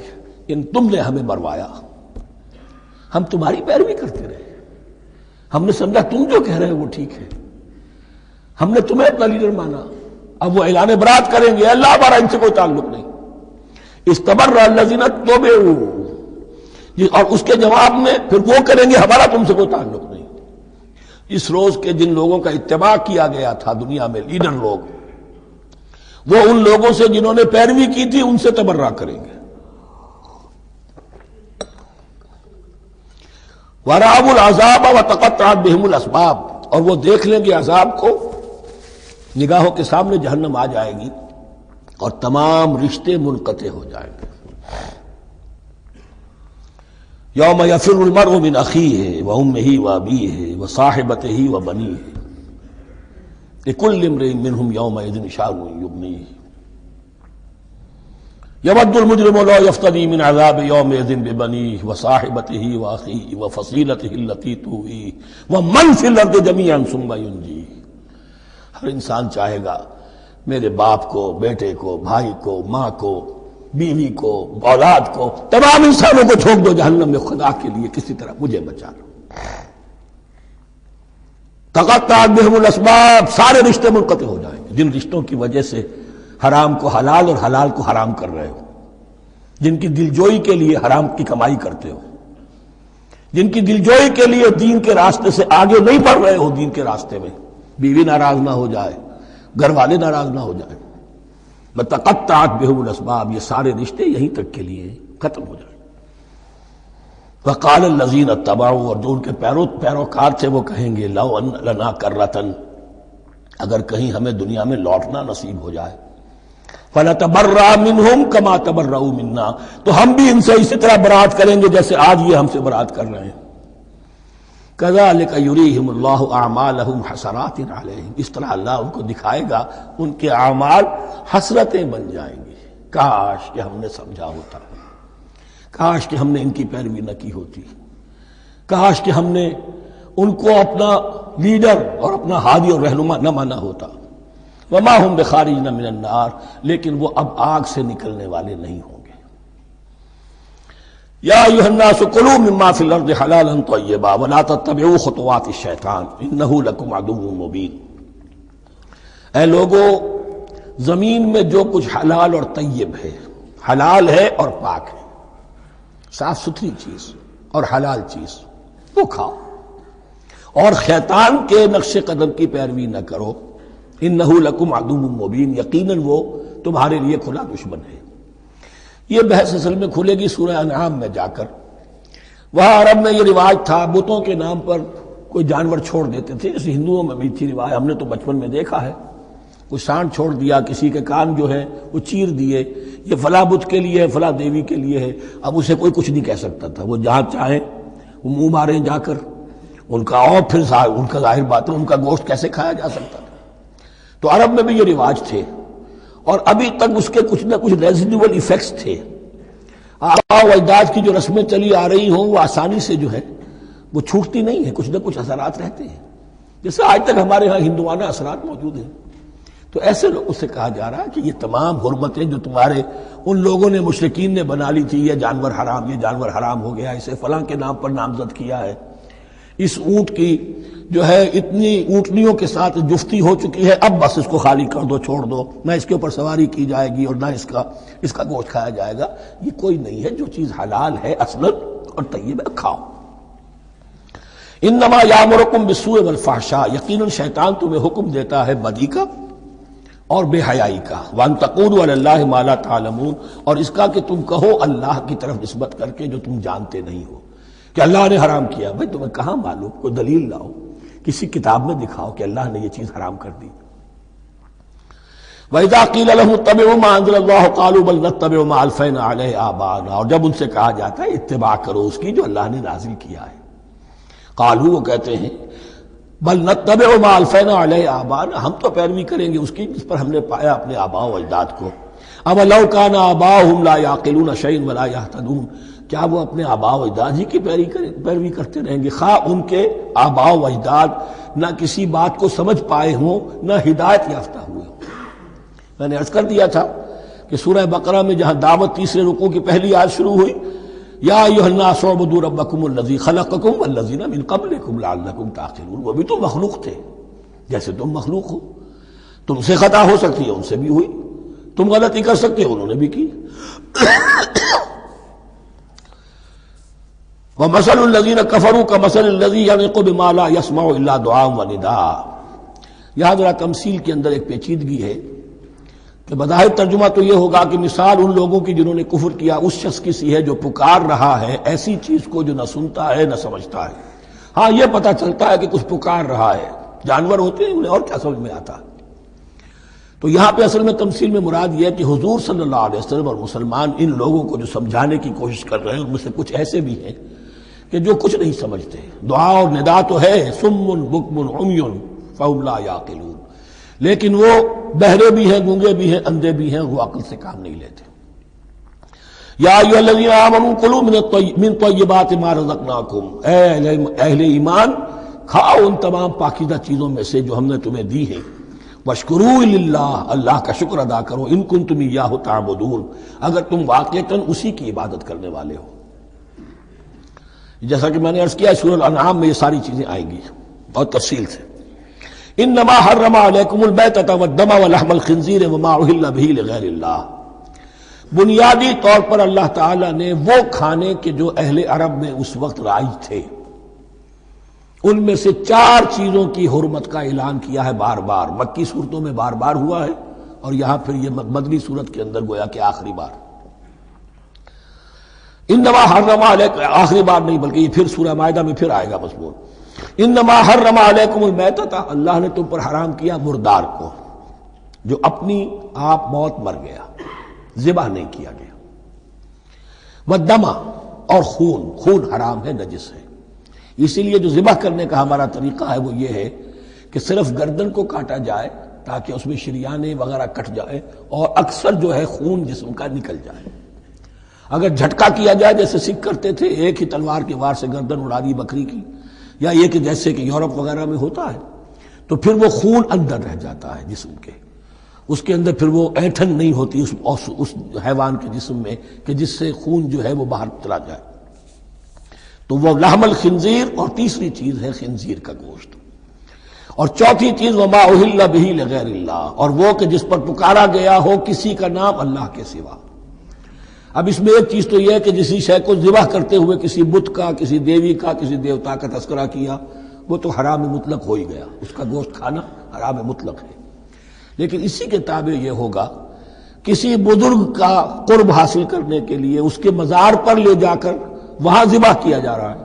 Speaker 1: کہ تم نے ہمیں مروایا، ہم تمہاری پیروی کرتے رہے، ہم نے سمجھا تم جو کہہ رہے ہو وہ ٹھیک ہے، ہم نے تمہیں اپنا لیڈر مانا۔ اب وہ اعلان برات کریں گے، اللہ ہمارا ان سے کوئی تعلق نہیں۔ استبرأ الذین اتبعوا، اور اس کے جواب میں پھر وہ کریں گے ہمارا تم سے کوئی تعلق نہیں۔ اس روز کے جن لوگوں کا اتباع کیا گیا تھا دنیا میں، لیڈر لوگ، وہ ان لوگوں سے جنہوں نے پیروی کی تھی ان سے تبرہ کریں گے۔ وَرَأَوُا الْعَذَابَ وَتَقَطَّعَتْ بِهِمُ الْأَسْبَابُ، اور وہ دیکھ لیں گے عذاب کو، نگاہوں کے سامنے جہنم آ جائے گی اور تمام رشتے منقطع ہو جائیں گے۔ یوم یفر المرء من اخیہ وامہ وابیہ وصاحبتہ وبنیہ لکل امرئ منہم یومئذ شأن یغنیہ یود المجرم لو یفتدی من عذاب یومئذ ببنیہ وصاحبتہ واخیہ وفصیلتہ التی تؤویہ ومن فی الارض جمیعا ثم ینجیہ۔ ہر انسان چاہے گا میرے باپ کو، بیٹے کو، بھائی کو، ماں کو، بیوی کو، اولاد کو، تمام انسانوں کو جھونک دو جہنم میں، خدا کے لیے کسی طرح مجھے بچا لو۔ تقطعت بہم الاسباب، سارے رشتے منقطع ہو جائیں گے، جن رشتوں کی وجہ سے حرام کو حلال اور حلال کو حرام کر رہے ہو، جن کی دلجوئی کے لیے حرام کی کمائی کرتے ہو، جن کی دلجوئی کے لیے دین کے راستے سے آگے نہیں بڑھ رہے ہو، دین کے راستے میں بیوی ناراض نہ ہو جائے، گھر والے ناراض نہ ہو جائیں، وتقطعت بهم الاسباب، یہ سارے رشتے یہیں تک کے لیے ختم ہو جائیں۔ وقال الذین اتبعوا، اور جو ان کے پیروکار تھے وہ کہیں گے لو ان لنا کرۃ، اگر کہیں ہمیں دنیا میں لوٹنا نصیب ہو جائے، فنتبرأ منہم کما تبرؤوا منا، تو ہم بھی ان سے اسی طرح برات کریں گے جیسے آج یہ ہم سے برات کر رہے ہیں۔ کذالک یریہم اللہ اعمالہم حسرات علیہم، اس طرح اللہ ان کو دکھائے گا ان کے اعمال حسرتیں بن جائیں گے۔ کاش کہ ہم نے سمجھا ہوتا، کاش کہ ہم نے ان کی پیروی نہ کی ہوتی، کاش کہ ہم نے ان کو اپنا لیڈر اور اپنا ہادی اور رہنما نہ مانا ہوتا۔ وما ہم بخارجین من النار، لیکن وہ اب آگ سے نکلنے والے نہیں ہوں گے۔ یا ایھا الناس کلوا مما فی الارض حلالا طیبا ولا تتبعوا خطوات الشیطان انہ لکم عدو مبین۔ اے لوگو، زمین میں جو کچھ حلال اور طیب ہے، حلال ہے اور پاک ہے، صاف ستھری چیز اور حلال چیز، وہ کھاؤ، اور شیطان کے نقش قدم کی پیروی نہ کرو۔ انہ لکم عدو مبین، یقیناً وہ تمہارے لیے کھلا دشمن ہے۔ یہ بحث اصل میں کھلے گی سورہ انعام میں جا کر۔ وہاں عرب میں یہ رواج تھا، بتوں کے نام پر کوئی جانور چھوڑ دیتے تھے، جیسے ہندوؤں میں بھی تھی رواج، ہم نے تو بچپن میں دیکھا ہے، کوئی سانڈ چھوڑ دیا، کسی کے کان جو ہے وہ چیر دیے، یہ فلاں بت کے لیے ہے، فلاں دیوی کے لیے ہے۔ اب اسے کوئی کچھ نہیں کہہ سکتا تھا، وہ جہاں چاہیں وہ منہ ماریں جا کر ان کا، اور پھر ان کا ظاہر بات ہے ان کا گوشت کیسے کھایا جا سکتا تھا۔ تو عرب میں بھی یہ رواج تھے، اور ابھی تک اس کے کچھ نہ کچھ ریزیڈول ایفیکٹس تھے۔ آباء و اجداد کی جو رسمیں چلی آ رہی ہوں وہ آسانی سے جو ہے وہ چھوٹتی نہیں ہے، کچھ نہ کچھ اثرات رہتے ہیں، جیسے آج تک ہمارے ہاں ہندوانہ اثرات موجود ہیں۔ تو ایسے لوگوں سے کہا جا رہا ہے کہ یہ تمام حرمتیں جو تمہارے ان لوگوں نے، مشرکین نے بنا لی تھی، یہ جانور حرام، یہ جانور حرام ہو گیا، اسے فلاں کے نام پر نامزد کیا ہے، اس اونٹ کی جو ہے اتنی اونٹنیوں کے ساتھ جفتی ہو چکی ہے، اب بس اس کو خالی کر دو، چھوڑ دو، نہ اس کے اوپر سواری کی جائے گی اور نہ اس کا گوشت کھایا جائے گا۔ یہ کوئی نہیں ہے، جو چیز حلال ہے اصلاً اور طیب ہے کھاؤ۔ انما یامرکم بالسوء والفحشاء، یقیناً شیطان تمہیں حکم دیتا ہے بدی کا اور بے حیائی کا، وان تقولوا علی اللہ ما لا تعلمون، اور اس کا کہ تم کہو اللہ کی طرف نسبت کر کے جو تم جانتے نہیں ہو کہ اللہ نے حرام کیا۔ بھائی تمہیں کہاں معلوم؟ کوئی دلیل لاؤ، کسی کتاب میں دکھاؤ کہ اللہ نے یہ چیز حرام کر دی۔ وَإِذَا قِيلَ لَهُمُ اتَّبِعُوا مَا أَنزَلَ اللَّهُ قَالُوا بَلْ نَتَّبِعُ مَا أَلْفَيْنَا عَلَيْهِ آبَاءَنَا، اور جب ان سے کہا جاتا ہے اتباع کرو اس کی جو اللہ نے نازل کیا ہے، قالوا، وہ کہتے ہیں بل نتبع ما ألفينا عليه آباءنا، ہم تو پیروی کریں گے اس کی جس پر ہم نے پایا اپنے آباء و اجداد کو۔ أَوَلَوْ كَانَ آبَاؤُهُمْ لَا يَعْقِلُونَ شَيْئًا وَلَا يَهْتَدُونَ، کیا وہ اپنے آباء و اجداد ہی کی پیروی کرتے رہیں گے، خواہ ان کے آباء و اجداد نہ کسی بات کو سمجھ پائے ہوں نہ ہدایت یافتہ ہوئے ہوں۔ میں نے عرض کر دیا تھا کہ سورہ بقرہ میں جہاں دعوت تیسرے رکوع کی پہلی آیت شروع ہوئی، یا ایھا الناس اعبدوا ربکم الذی خلقکم والذین من قبلکم لعلکم تعقلون، وہ بھی تو مخلوق تھے جیسے تم مخلوق ہو، تم سے خطا ہو سکتی ہے، ان سے بھی ہوئی، تم غلطی کر سکتے ہو، انہوں نے بھی کی۔ وَمَثَلُ الَّذِينَ كَفَرُوا كَمَثَلِ الَّذِي يَنِقُ بِمَا لَا يَسْمَعُ إِلَّا دُعَاءً وَنِدَاءً۔ یہاں ذرا تمثیل کے اندر ایک پیچیدگی ہے کہ بظاہر ترجمہ تو یہ ہوگا کہ مثال ان لوگوں کی جنہوں نے کفر کیا اس شخص کی سی ہے جو پکار رہا ہے ایسی چیز کو جو نہ سنتا ہے نہ سمجھتا ہے۔ ہاں یہ پتہ چلتا ہے کہ کچھ پکار رہا ہے، جانور ہوتے ہیں انہیں اور کیا سمجھ میں آتا ہے۔ تو یہاں پہ اصل میں تمثیل میں مراد یہ ہے کہ حضور صلی اللہ علیہ وسلم اور مسلمان ان لوگوں کو جو سمجھانے کی کوشش کر رہے ہیں ان میں سے کچھ ایسے بھی ہیں کہ جو کچھ نہیں سمجھتے، دعا اور ندا تو ہے، صم بکم عمی فہم لا یعقلون، لیکن وہ بہرے بھی ہیں، گونگے بھی ہیں، اندھے بھی ہیں، وہ عقل سے کام نہیں لیتے۔ یا ایھا الذین آمنوا کلوا من طیبات ما رزقناکم، اے اہل ایمان کھاؤ ان تمام پاکیزہ چیزوں میں سے جو ہم نے تمہیں دی ہیں، واشکروا للہ، اللہ کا شکر ادا کرو، ان کنتم ایاہ تعبدون، اگر تم واقعتاً اسی کی عبادت کرنے والے ہو۔ جیسا کہ میں نے عرض کیا سورہ الانعام میں یہ ساری چیزیں آئیں گی بہت تفصیل سے۔ انما حرم علیکم المیتۃ والدم ولحم الخنزیر وما اہل بہ لغیر اللہ، بنیادی طور پر اللہ تعالیٰ نے وہ کھانے کے جو اہل عرب میں اس وقت رائج تھے ان میں سے 4 چیزوں کی حرمت کا اعلان کیا ہے، بار بار مکی صورتوں میں بار بار ہوا ہے اور یہاں پھر یہ مدنی صورت کے اندر گویا کہ آخری بار انما حرم علیکم، آخری بار نہیں بلکہ یہ پھر سورہ مائدہ میں پھر آئے گا مضمون، انما حرم علیکم المیتۃ، اللہ نے تم پر حرام کیا مردار کو، جو اپنی آپ موت مر گیا، ذبح نہیں کیا گیا، والدم، اور خون حرام ہے، نجس ہے۔ اسی لیے جو ذبح کرنے کا ہمارا طریقہ ہے وہ یہ ہے کہ صرف گردن کو کاٹا جائے تاکہ اس میں شریانے وغیرہ کٹ جائے اور اکثر جو ہے خون جسم کا نکل جائے۔ اگر جھٹکا کیا جائے جیسے سکھ کرتے تھے، ایک ہی تلوار کے وار سے گردن اڑا دی بکری کی، یا یہ کہ جیسے کہ یورپ وغیرہ میں ہوتا ہے، تو پھر وہ خون اندر رہ جاتا ہے جسم کے، اس کے اندر پھر وہ اینٹھن نہیں ہوتی اس حیوان کے جسم میں کہ جس سے خون جو ہے وہ باہر چلا جائے، تو وہ لحم الخنزیر، اور تیسری چیز ہے خنزیر کا گوشت، اور چوتھی چیز وما اہل بہ لغیر اللہ، اور وہ کہ جس پر پکارا گیا ہو کسی کا نام اللہ کے سوا۔ اب اس میں ایک چیز تو یہ ہے کہ جسی شے کو ذبح کرتے ہوئے کسی بت کا، کسی دیوی کا، کسی دیوتا کا تذکرہ کیا، وہ تو حرام مطلق ہو ہی گیا، اس کا گوشت کھانا حرام مطلق ہے۔ لیکن اسی کے تابع یہ ہوگا کسی بزرگ کا قرب حاصل کرنے کے لیے اس کے مزار پر لے جا کر وہاں ذبح کیا جا رہا ہے،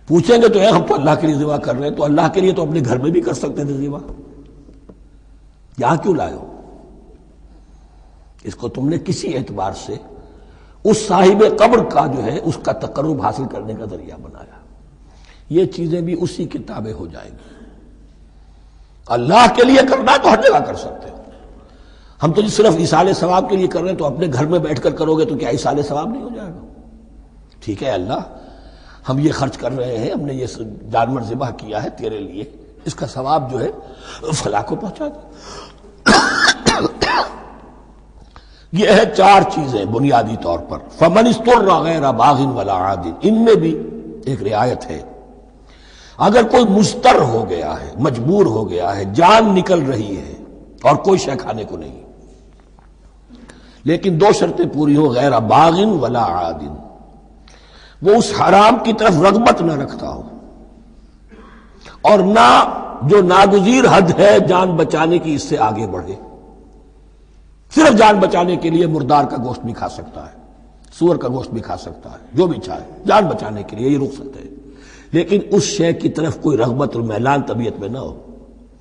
Speaker 1: پوچھیں گے تو ہم تو اللہ کے لیے ذبح کر رہے ہیں، تو اللہ کے لیے تو اپنے گھر میں بھی کر سکتے تھے ذبح، یہاں کیوں لائے ہو؟ اس کو تم نے کسی اعتبار سے اس صاحب قبر کا جو ہے اس کا تقرب حاصل کرنے کا ذریعہ بنایا۔ یہ چیزیں بھی اسی کی تابع ہو جائیں گی۔ اللہ کے لیے کرنا تو ہر جگہ کر سکتے ہو، ہم تو صرف ایصال ثواب کے لیے کر رہے ہیں، تو اپنے گھر میں بیٹھ کر کرو گے تو کیا ایصال ثواب نہیں ہو جائے گا؟ ٹھیک ہے اللہ، ہم یہ خرچ کر رہے ہیں، ہم نے یہ جانور ذبح کیا ہے تیرے لیے، اس کا ثواب جو ہے فلاں کو پہنچا دے۔ یہ ہے چار چیزیں بنیادی طور پر۔ فمن اضطر غیر باغ ولا عاد، ان میں بھی ایک رعایت ہے، اگر کوئی مضطر ہو گیا ہے، مجبور ہو گیا ہے، جان نکل رہی ہے اور کوئی شے کھانے کو نہیں، لیکن دو شرطیں پوری ہو، غیر باغ ولا عاد، وہ اس حرام کی طرف رغبت نہ رکھتا ہو، اور نہ جو ناگزیر حد ہے جان بچانے کی اس سے آگے بڑھے۔ صرف جان بچانے کے لیے مردار کا گوشت بھی کھا سکتا ہے، سور کا گوشت بھی کھا سکتا ہے، جو بھی چاہے، جان بچانے کے لیے یہ رک سکتے ہیں، لیکن اس شے کی طرف کوئی رغبت اور میلان طبیعت میں نہ ہو۔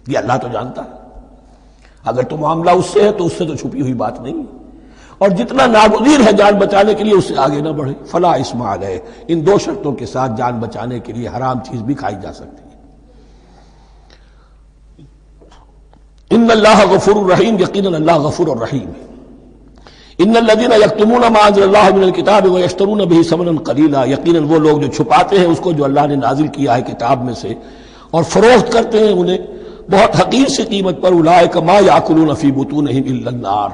Speaker 1: یہ اللہ تو جانتا ہے، اگر تو معاملہ اس سے ہے تو اس سے تو چھپی ہوئی بات نہیں ہے، اور جتنا ناگزیر ہے جان بچانے کے لیے اس سے آگے نہ بڑھے۔ فلا اسم علیہ، ان دو شرطوں کے ساتھ جان بچانے کے لیے حرام چیز بھی کھائی جا سکتی ہے۔ ان اللہ غفور الرحیم، یقیناً اللہ غفور الرحیم ہے۔ ان الذین یکتمون ما انزل اللہ من الکتاب ویشترون بہ ثمنا قلیلا، یقیناً وہ لوگ جو چھپاتے ہیں اس کو جو اللہ نے نازل کیا ہے کتاب میں سے اور فروخت کرتے ہیں انہیں بہت حقیر سی قیمت پر، اولئک ما یاکلون فی بطونہم الا النار،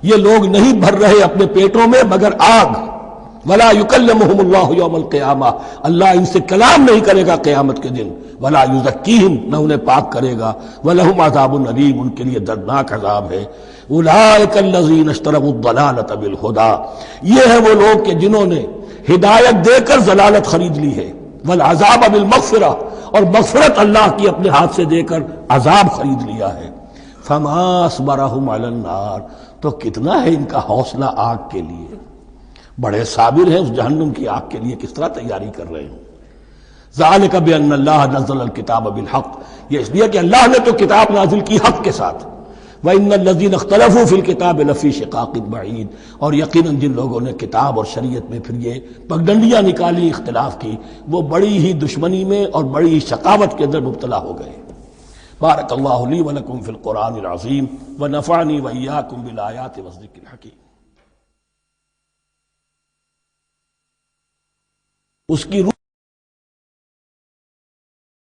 Speaker 1: یہ لوگ نہیں بھر رہے اپنے پیٹوں میں مگر آگ۔ ولا یکلمہم اللہ یوم القیامہ، اللہ ان سے کلام نہیں کرے گا قیامت کے دن۔ ولا یزکیہم، نہ انہیں پاک کرے گا۔ ولہم عذاب علیم، ان کے لیے دردناک عذاب ہے۔ اولئک الذین اشتروا الضلالۃ بالہدی، یہ ہیں وہ لوگ کہ جنہوں نے ہدایت دے کر ضلالت خرید لی ہے، والعذاب بالمغفرہ، اور مغفرت اللہ کی اپنے ہاتھ سے دے کر عذاب خرید لیا ہے۔ فما اصبرہم علی النار، تو کتنا ہے ان کا حوصلہ آگ کے لیے، بڑے صابر ہیں اس جہنم کی آگ کے لیے، کس طرح تیاری کر رہے ہیں۔ ذالک بان اللہ نزل الکتاب بالحق، یہ اس لیے کہ اللہ نے تو کتاب نازل کی حق کے ساتھ۔ وان الذین اختلفوا فی الکتاب لفی شقاق بعید، اور یقیناً جن لوگوں نے کتاب اور شریعت میں پھر یہ پگڈنڈیاں نکالی، اختلاف کی، وہ بڑی ہی دشمنی میں اور بڑی ہی شقاوت کے اندر مبتلا ہو گئے۔ بارک اللہ لی ولکم فی القرآن العظیم ونفعنی وإیاکم بالآیات والذکر الحکیم۔ اس کی روح